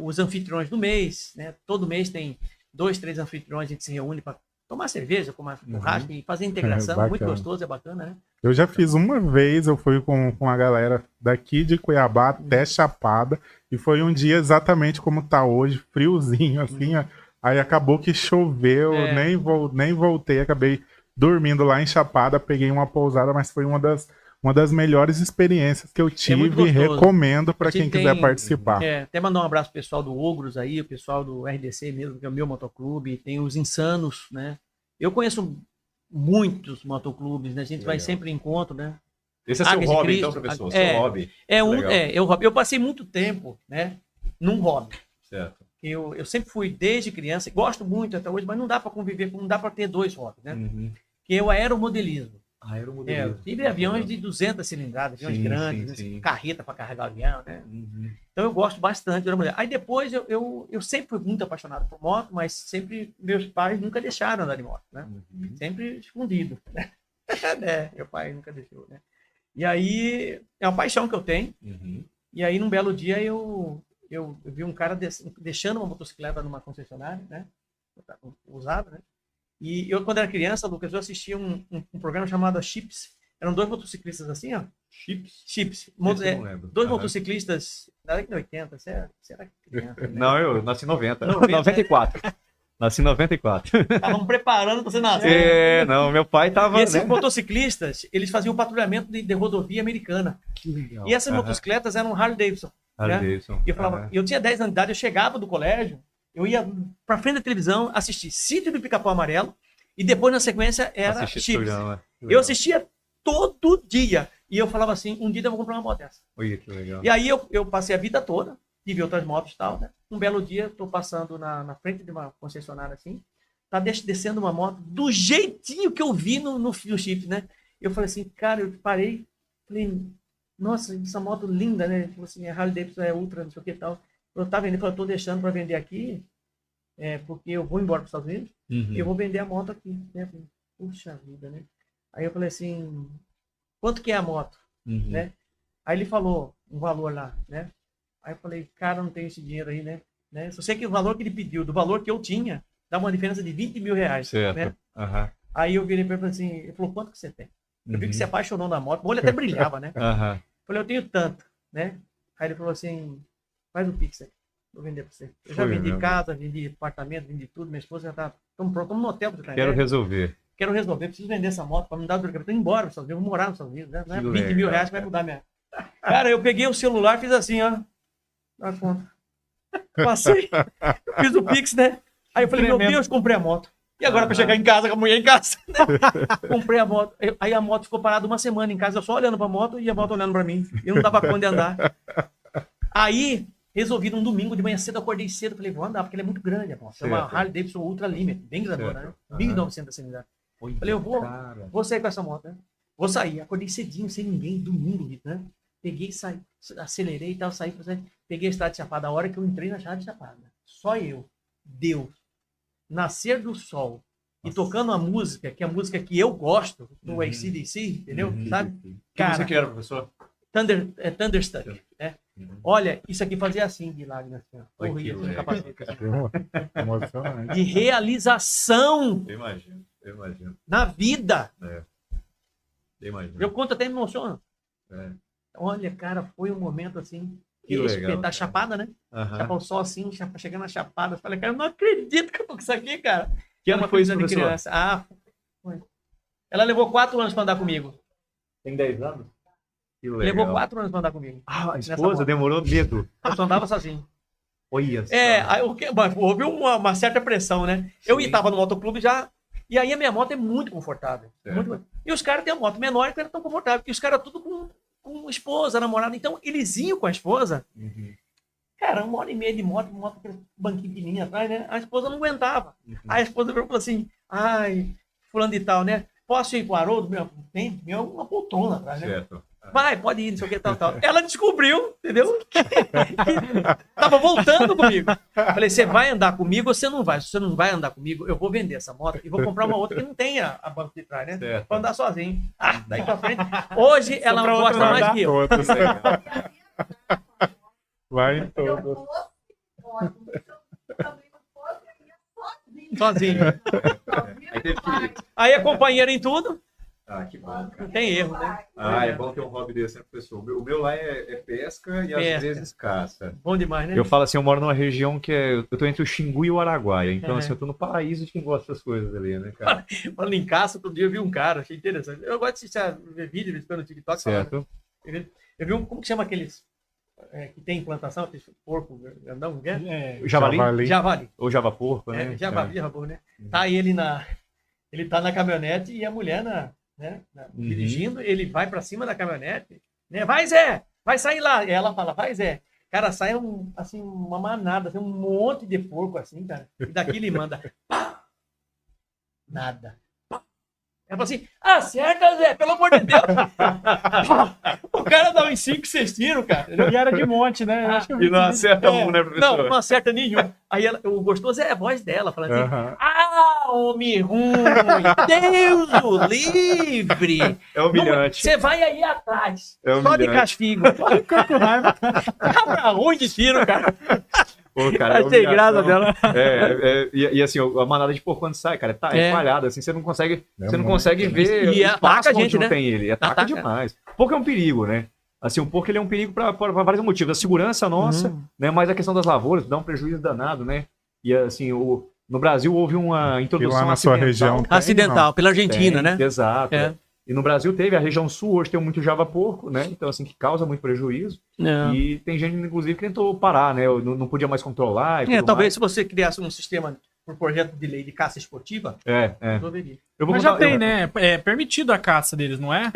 Speaker 4: os anfitriões do mês, né? Todo mês tem 2, 3 anfitriões, a gente se reúne para tomar cerveja, comer churrasco e fazer integração, muito gostoso, é bacana, né?
Speaker 1: Eu já fiz uma vez, eu fui com a galera daqui de Cuiabá até Chapada, e foi um dia exatamente como tá hoje, friozinho, assim, aí acabou que choveu, nem voltei, acabei dormindo lá em Chapada, peguei uma pousada, mas foi uma das melhores experiências que eu tive e recomendo para quem quiser participar.
Speaker 4: Até mandar um abraço pro pessoal do Ogros aí, o pessoal do RDC mesmo, que é o meu motoclube, tem os Insanos, né? Eu conheço muitos motoclubes, né? A gente vai sempre em encontro, né?
Speaker 2: Esse é seu hobby, então, professor? Seu hobby?
Speaker 4: Eu passei muito tempo, né? Num hobby.
Speaker 2: Certo.
Speaker 4: Eu sempre fui desde criança, gosto muito até hoje, mas não dá para conviver, não dá para ter 2 hobbies, né? Que é o aeromodelismo. Tive aviões de 200 cilindradas, aviões grandes, carreta para carregar o avião, né? Então eu gosto bastante de aeromodelismo. Aí depois eu sempre fui muito apaixonado por moto, mas sempre meus pais nunca deixaram andar de moto, né? Sempre escondido, né? Meu pai nunca deixou, né? E aí é uma paixão que eu tenho. E aí num belo dia eu vi um cara deixando uma motocicleta numa concessionária, né? Usada, né? E eu, quando era criança, Lucas, eu assistia um programa chamado Chips. Eram 2 motociclistas assim, ó. Chips. 2 motociclistas da década de 80. Será criança? Né?
Speaker 2: Não, eu nasci em 94. Nasci em 94.
Speaker 4: Estavam preparando pra você nascer.
Speaker 2: Não, meu pai tava...
Speaker 4: E esses motociclistas, eles faziam o patrulhamento de rodovia americana.
Speaker 2: Que legal.
Speaker 4: E essas motocicletas eram Harley Davidson. E eu falava, eu tinha 10 anos de idade, eu chegava do colégio, eu ia pra frente da televisão assistir Sítio do Pica-Pau Amarelo e depois na sequência era Chips. Eu assistia todo dia e eu falava assim, um dia eu vou comprar uma moto dessa.
Speaker 2: Olha que legal.
Speaker 4: E aí eu passei a vida toda, tive outras motos e tal, né? Um belo dia eu tô passando na frente de uma concessionária assim, tá descendo uma moto do jeitinho que eu vi no Chips, né? Eu falei assim, cara, eu parei, falei, nossa, essa moto linda, né? Ele falou assim, Harley Davidson é ultra, não sei o que e tal. Eu tava vendendo, eu tô deixando para vender aqui, porque eu vou embora para os Estados Unidos e eu vou vender a moto aqui. Né? Puxa vida, né? Aí eu falei assim, quanto que é a moto? Né? Aí ele falou um valor lá, né? Aí eu falei, cara, não tenho esse dinheiro aí, né? Só sei que o valor que ele pediu, do valor que eu tinha, dá uma diferença de 20 mil reais.
Speaker 2: Certo.
Speaker 4: Né? Aí eu virei para ele e falei assim, ele falou, quanto que você tem? Eu vi que você apaixonou na moto, o olho até brilhava, né? Eu falei, eu tenho tanto, né? Aí ele falou assim, faz um pix aí, vou vender pra você. Eu já vendi casa, vendi apartamento, vendi tudo, minha esposa já tá, estamos pronto, estamos no hotel.
Speaker 2: Quero resolver,
Speaker 4: preciso vender essa moto para me dar o documento, eu tô embora, eu vou morar nos Estados Unidos, né? 20 mil reais vai mudar minha... Cara, eu peguei o celular, fiz assim, ó, na conta. Passei, fiz o pix, né? Aí eu falei, meu Deus, comprei a moto. E agora para chegar em casa, com a mulher em casa, né? Comprei a moto. Aí a moto ficou parada uma semana em casa, eu só olhando para a moto e a moto olhando para mim. Eu não dava conta de andar. Aí, resolvi num domingo de manhã cedo, acordei cedo, falei, vou andar, porque ela é muito grande a moto. É uma Harley Davidson Ultra Limit, bem grandona, né? 1.900 cilindradas. Falei, eu vou sair com essa moto, né? Vou sair. Acordei cedinho, sem ninguém, domingo, né? Peguei, saí, acelerei e tal, saí, peguei a estrada de Chapada. A hora que eu entrei na estrada de Chapada, só eu, Deus, nascer do sol e tocando a música, que é a música que eu gosto, do AC/DC, entendeu? Sabe?
Speaker 2: Que música que era, professor?
Speaker 4: Thunderstruck, né? Olha, isso aqui fazia assim, milagre, né? Corria assim, no capacete.
Speaker 1: Emocionante.
Speaker 4: De realização
Speaker 2: Eu imagino.
Speaker 4: na vida. Eu conto até me emociono.
Speaker 2: É.
Speaker 4: Olha, cara, foi um momento assim.
Speaker 2: Que legal,
Speaker 4: Tá
Speaker 2: cara.
Speaker 4: chapada, né?
Speaker 2: Aham.
Speaker 4: Chapar o sol assim, chegando na chapada. Eu falei, cara, eu não acredito que eu tô com isso aqui, cara.
Speaker 2: Que ano
Speaker 4: Uma
Speaker 2: foi isso,
Speaker 4: coisa de
Speaker 2: professor?
Speaker 4: criança. Ah, foi. Ela levou 4 anos pra andar comigo.
Speaker 2: Tem 10 anos? Que legal.
Speaker 4: Levou 4 anos pra andar comigo.
Speaker 2: Ah, a
Speaker 4: Nessa
Speaker 2: esposa
Speaker 4: moto.
Speaker 2: demorou medo.
Speaker 4: Eu só andava sozinho.
Speaker 2: Olha só.
Speaker 4: Aí, mas houve uma certa pressão, né? Eu
Speaker 2: Sim.
Speaker 4: estava no motoclube já. E aí a minha moto é muito confortável.
Speaker 2: Certo.
Speaker 4: E os caras têm uma moto menor que não é tão confortável. Porque os caras tudo com esposa, namorada. Então eles iam com a esposa.
Speaker 2: Uhum.
Speaker 4: Cara, 1h30 de moto com aquele banquinho pequenininho atrás, né? A esposa não aguentava.
Speaker 2: Uhum.
Speaker 4: Aí a esposa falou assim: ai, fulano de tal, né? Posso ir com o Haroldo? Tem uma poltrona atrás, né?
Speaker 2: Certo.
Speaker 4: Vai, pode ir, não sei o que, tal. Ela descobriu, entendeu? Que tava voltando comigo. Falei, você vai andar comigo ou você não vai? Se você não vai andar comigo, eu vou vender essa moto e vou comprar uma outra que não tenha a banco de trás, né?
Speaker 2: Certo.
Speaker 4: Pra andar sozinho. Daí pra frente. Hoje ela
Speaker 3: pra outra
Speaker 4: gosta mais
Speaker 3: andar.
Speaker 4: que eu.
Speaker 1: Todos.
Speaker 2: Legal.
Speaker 1: Vai em todos.
Speaker 4: Sozinho.
Speaker 2: Aí teve que...
Speaker 4: Aí é companheira em tudo,
Speaker 2: Ah, que bom, cara.
Speaker 4: não tem erro, né?
Speaker 2: Ah, é bom ter um hobby desse, né, professor? O meu lá é pesca e às
Speaker 4: Pesca.
Speaker 2: vezes caça.
Speaker 4: Bom demais, né?
Speaker 2: Eu falo assim, eu moro numa região que é... Eu tô entre o Xingu e o Araguaia. Então,
Speaker 4: Uhum.
Speaker 2: assim, eu tô no paraíso de quem gosta dessas coisas ali, né, cara?
Speaker 4: Falando em caça, outro dia eu vi um cara, achei interessante. Eu gosto de assistir, ver vídeos no TikTok.
Speaker 2: Certo.
Speaker 4: Eu vi como que chama aqueles que tem implantação, aqueles porco, não,
Speaker 3: É,
Speaker 2: Javali?
Speaker 4: javali.
Speaker 2: Ou javaporco, né?
Speaker 4: Javali, né? Tá ele tá na caminhonete e a mulher dirigindo, ele vai pra cima da caminhonete, né? Vai, Zé! Vai sair lá! E ela fala, vai, Zé! Cara, sai uma manada, assim, um monte de porco assim, cara. E daqui ele manda, pá! Nada. Pá! Ela fala assim, acerta, Zé! Pelo amor de Deus! O cara dá uns 5, 6 tiros, cara.
Speaker 3: e era de monte, né? Eu acho que eu vi
Speaker 2: E não
Speaker 3: isso.
Speaker 2: acerta um, né, professor?
Speaker 4: Não acerta nenhum. Aí o gostoso é a voz dela, falando assim,
Speaker 1: Aham.
Speaker 4: homem ruim! Deus o livre!
Speaker 2: É humilhante.
Speaker 4: Você vai aí atrás.
Speaker 2: É
Speaker 4: Só de
Speaker 2: humilhante.
Speaker 4: castigo. Cabra ruim de tiro, cara.
Speaker 2: Pô, cara,
Speaker 4: Achei
Speaker 2: humilhação.
Speaker 4: graça dela.
Speaker 2: E assim, a manada de porco quando sai, cara, é espalhada, assim, você não consegue ver
Speaker 4: E
Speaker 2: o espaço
Speaker 4: ataca a
Speaker 2: onde
Speaker 4: gente,
Speaker 2: não
Speaker 4: né?
Speaker 2: tem ele. Ataca
Speaker 4: Ataca.
Speaker 2: demais. Porco é um perigo, né? Assim, o porco ele é um perigo para vários motivos. A segurança nossa, né? Mas a questão das lavouras dá um prejuízo danado, né? E assim, no Brasil houve uma
Speaker 1: E
Speaker 2: introdução
Speaker 1: lá na sua
Speaker 2: acidental.
Speaker 1: região tem,
Speaker 4: Acidental, pela Argentina,
Speaker 2: Tem,
Speaker 4: né?
Speaker 2: Exato.
Speaker 4: É.
Speaker 2: E no Brasil teve, a região sul hoje tem muito java-porco, né? Então, assim, que causa muito prejuízo.
Speaker 4: Não.
Speaker 2: E tem gente, inclusive, que tentou parar, né? Não podia mais controlar. E tudo
Speaker 4: Talvez se você criasse um sistema por projeto de lei de caça esportiva,
Speaker 2: mais.
Speaker 4: resolveria.
Speaker 2: Eu vou
Speaker 3: Mas já
Speaker 2: contar-
Speaker 3: tem, né? É permitido a caça deles, não é?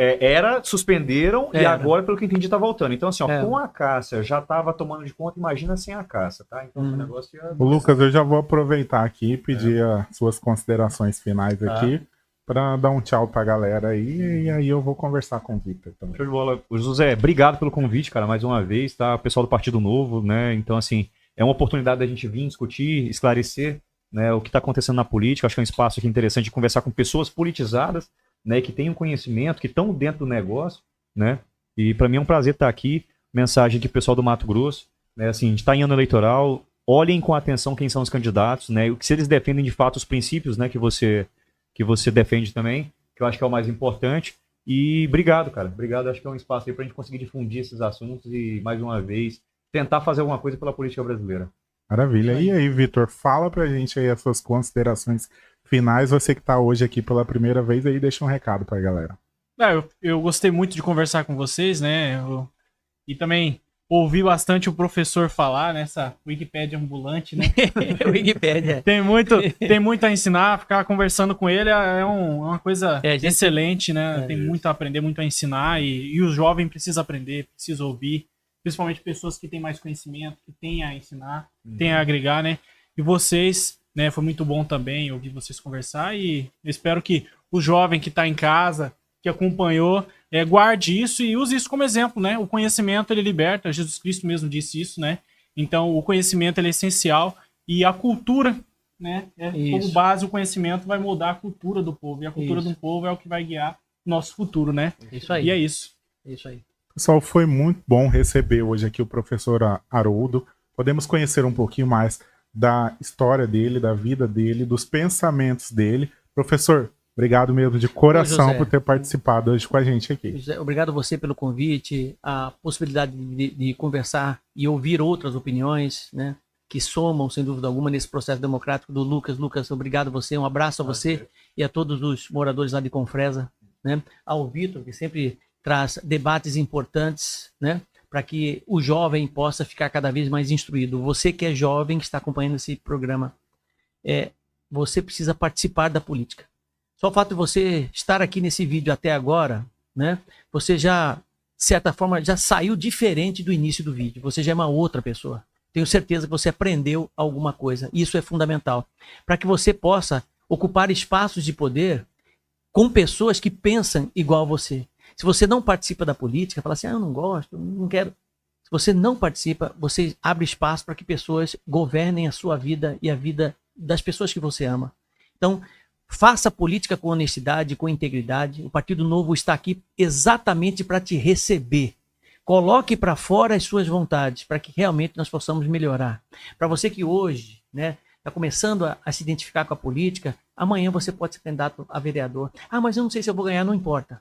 Speaker 2: Suspenderam e
Speaker 4: Era.
Speaker 2: agora, pelo que entendi, tá voltando. Então, assim, ó,
Speaker 4: É.
Speaker 2: com a caça já tava tomando de conta, imagina sem a caça, tá? Então, o negócio ia...
Speaker 1: O Lucas, eu já vou aproveitar aqui e pedir as suas considerações finais aqui para dar um tchau pra galera aí e aí eu vou conversar com o Victor também.
Speaker 2: Show de bola. Ô, José, obrigado pelo convite, cara, mais uma vez, tá? O pessoal do Partido Novo, né? Então, assim, é uma oportunidade da gente vir discutir, esclarecer, né, o que está acontecendo na política. Acho que é um espaço aqui interessante de conversar com pessoas politizadas, né, que têm um conhecimento, que estão dentro do negócio, né? E para mim é um prazer estar aqui. Mensagem aqui pro pessoal do Mato Grosso, né? Assim, a gente está em ano eleitoral, olhem com atenção quem são os candidatos, né? Se eles defendem de fato os princípios, né, que você defende também, que eu acho que é o mais importante. E obrigado, cara. Obrigado, acho que é um espaço aí pra gente conseguir difundir esses assuntos e, mais uma vez, tentar fazer alguma coisa pela política brasileira.
Speaker 1: Maravilha. E aí, Vitor, fala pra gente aí as suas considerações finais. Você que tá hoje aqui pela primeira vez aí, deixa um recado pra galera.
Speaker 3: Eu gostei muito de conversar com vocês, né? E também ouvi bastante o professor falar nessa Wikipédia ambulante, né?
Speaker 4: Wikipédia.
Speaker 3: Tem muito a ensinar, ficar conversando com ele é uma coisa excelente, né? Tem muito a aprender, muito a ensinar e o jovem precisa aprender, precisa ouvir, principalmente pessoas que têm mais conhecimento, que têm a ensinar, têm a agregar, né? E vocês, né? Foi muito bom também ouvir vocês conversar e eu espero que o jovem que está em casa, que acompanhou, guarde isso e use isso como exemplo, né? O conhecimento, ele liberta, Jesus Cristo mesmo disse isso, né? Então, o conhecimento, ele é essencial e a cultura, né? Como base, o conhecimento vai moldar a cultura do povo e a cultura do povo é o que vai guiar o nosso futuro, né?
Speaker 4: Isso aí.
Speaker 3: E é isso.
Speaker 4: Isso aí.
Speaker 1: Pessoal, foi muito bom receber hoje aqui o professor Haroldo. Podemos conhecer um pouquinho mais da história dele, da vida dele, dos pensamentos dele. Professor, Obrigado mesmo de coração
Speaker 4: José,
Speaker 1: por ter participado hoje com a gente aqui.
Speaker 4: José, obrigado a você pelo convite, a possibilidade de conversar e ouvir outras opiniões, né, que somam, sem dúvida alguma, nesse processo democrático do Lucas. Lucas, obrigado a você, um abraço a você e a todos os moradores lá de Confresa, né, ao Vitor, que sempre traz debates importantes, né, para que o jovem possa ficar cada vez mais instruído. Você que é jovem, que está acompanhando esse programa, você precisa participar da política. Só o fato de você estar aqui nesse vídeo até agora, né, você já, de certa forma, já saiu diferente do início do vídeo. Você já é uma outra pessoa. Tenho certeza que você aprendeu alguma coisa. Isso é fundamental. Para que você possa ocupar espaços de poder com pessoas que pensam igual a você. Se você não participa da política, fala assim, eu não gosto, não quero. Se você não participa, você abre espaço para que pessoas governem a sua vida e a vida das pessoas que você ama. Então, faça política com honestidade, com integridade. O Partido Novo está aqui exatamente para te receber. Coloque para fora as suas vontades, para que realmente nós possamos melhorar. Para você que hoje, né, está começando a se identificar com a política, amanhã você pode ser candidato a vereador. Mas eu não sei se eu vou ganhar, não importa.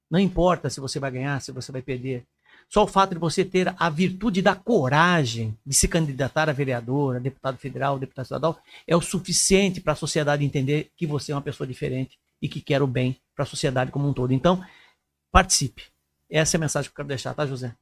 Speaker 4: Não importa se você vai ganhar, se você vai perder. Só o fato de você ter a virtude da coragem de se candidatar a vereador, a deputado federal, deputado estadual, é o suficiente para a sociedade entender que você é uma pessoa diferente e que quer o bem para a sociedade como um todo. Então, participe. Essa é a mensagem que eu quero deixar, tá, José?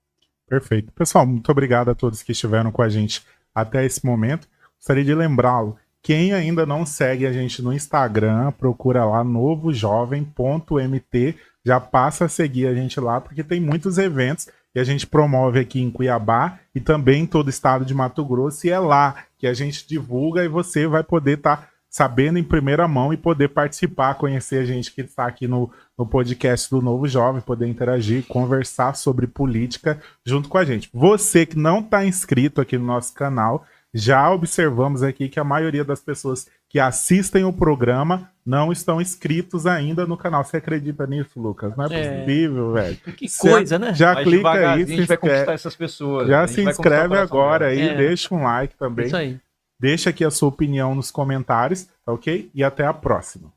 Speaker 1: Perfeito. Pessoal, muito obrigado a todos que estiveram com a gente até esse momento. Gostaria de lembrá-lo, quem ainda não segue a gente no Instagram, procura lá novojovem.mt, já passa a seguir a gente lá, porque tem muitos eventos que a gente promove aqui em Cuiabá e também em todo o estado de Mato Grosso, e é lá que a gente divulga e você vai poder estar sabendo em primeira mão e poder participar, conhecer a gente que está aqui no podcast do Novo Jovem, poder interagir, conversar sobre política junto com a gente. Você que não está inscrito aqui no nosso canal, já observamos aqui que a maioria das pessoas que assistem o programa não estão inscritos ainda no canal. Você acredita nisso, Lucas? Não é possível, velho.
Speaker 4: Que coisa, né?
Speaker 1: Já clica aí,
Speaker 2: a gente vai conquistar essas pessoas.
Speaker 1: já se inscreve agora aí, deixa um like também.
Speaker 4: Isso aí.
Speaker 1: Deixa aqui a sua opinião nos comentários, tá ok? E até a próxima.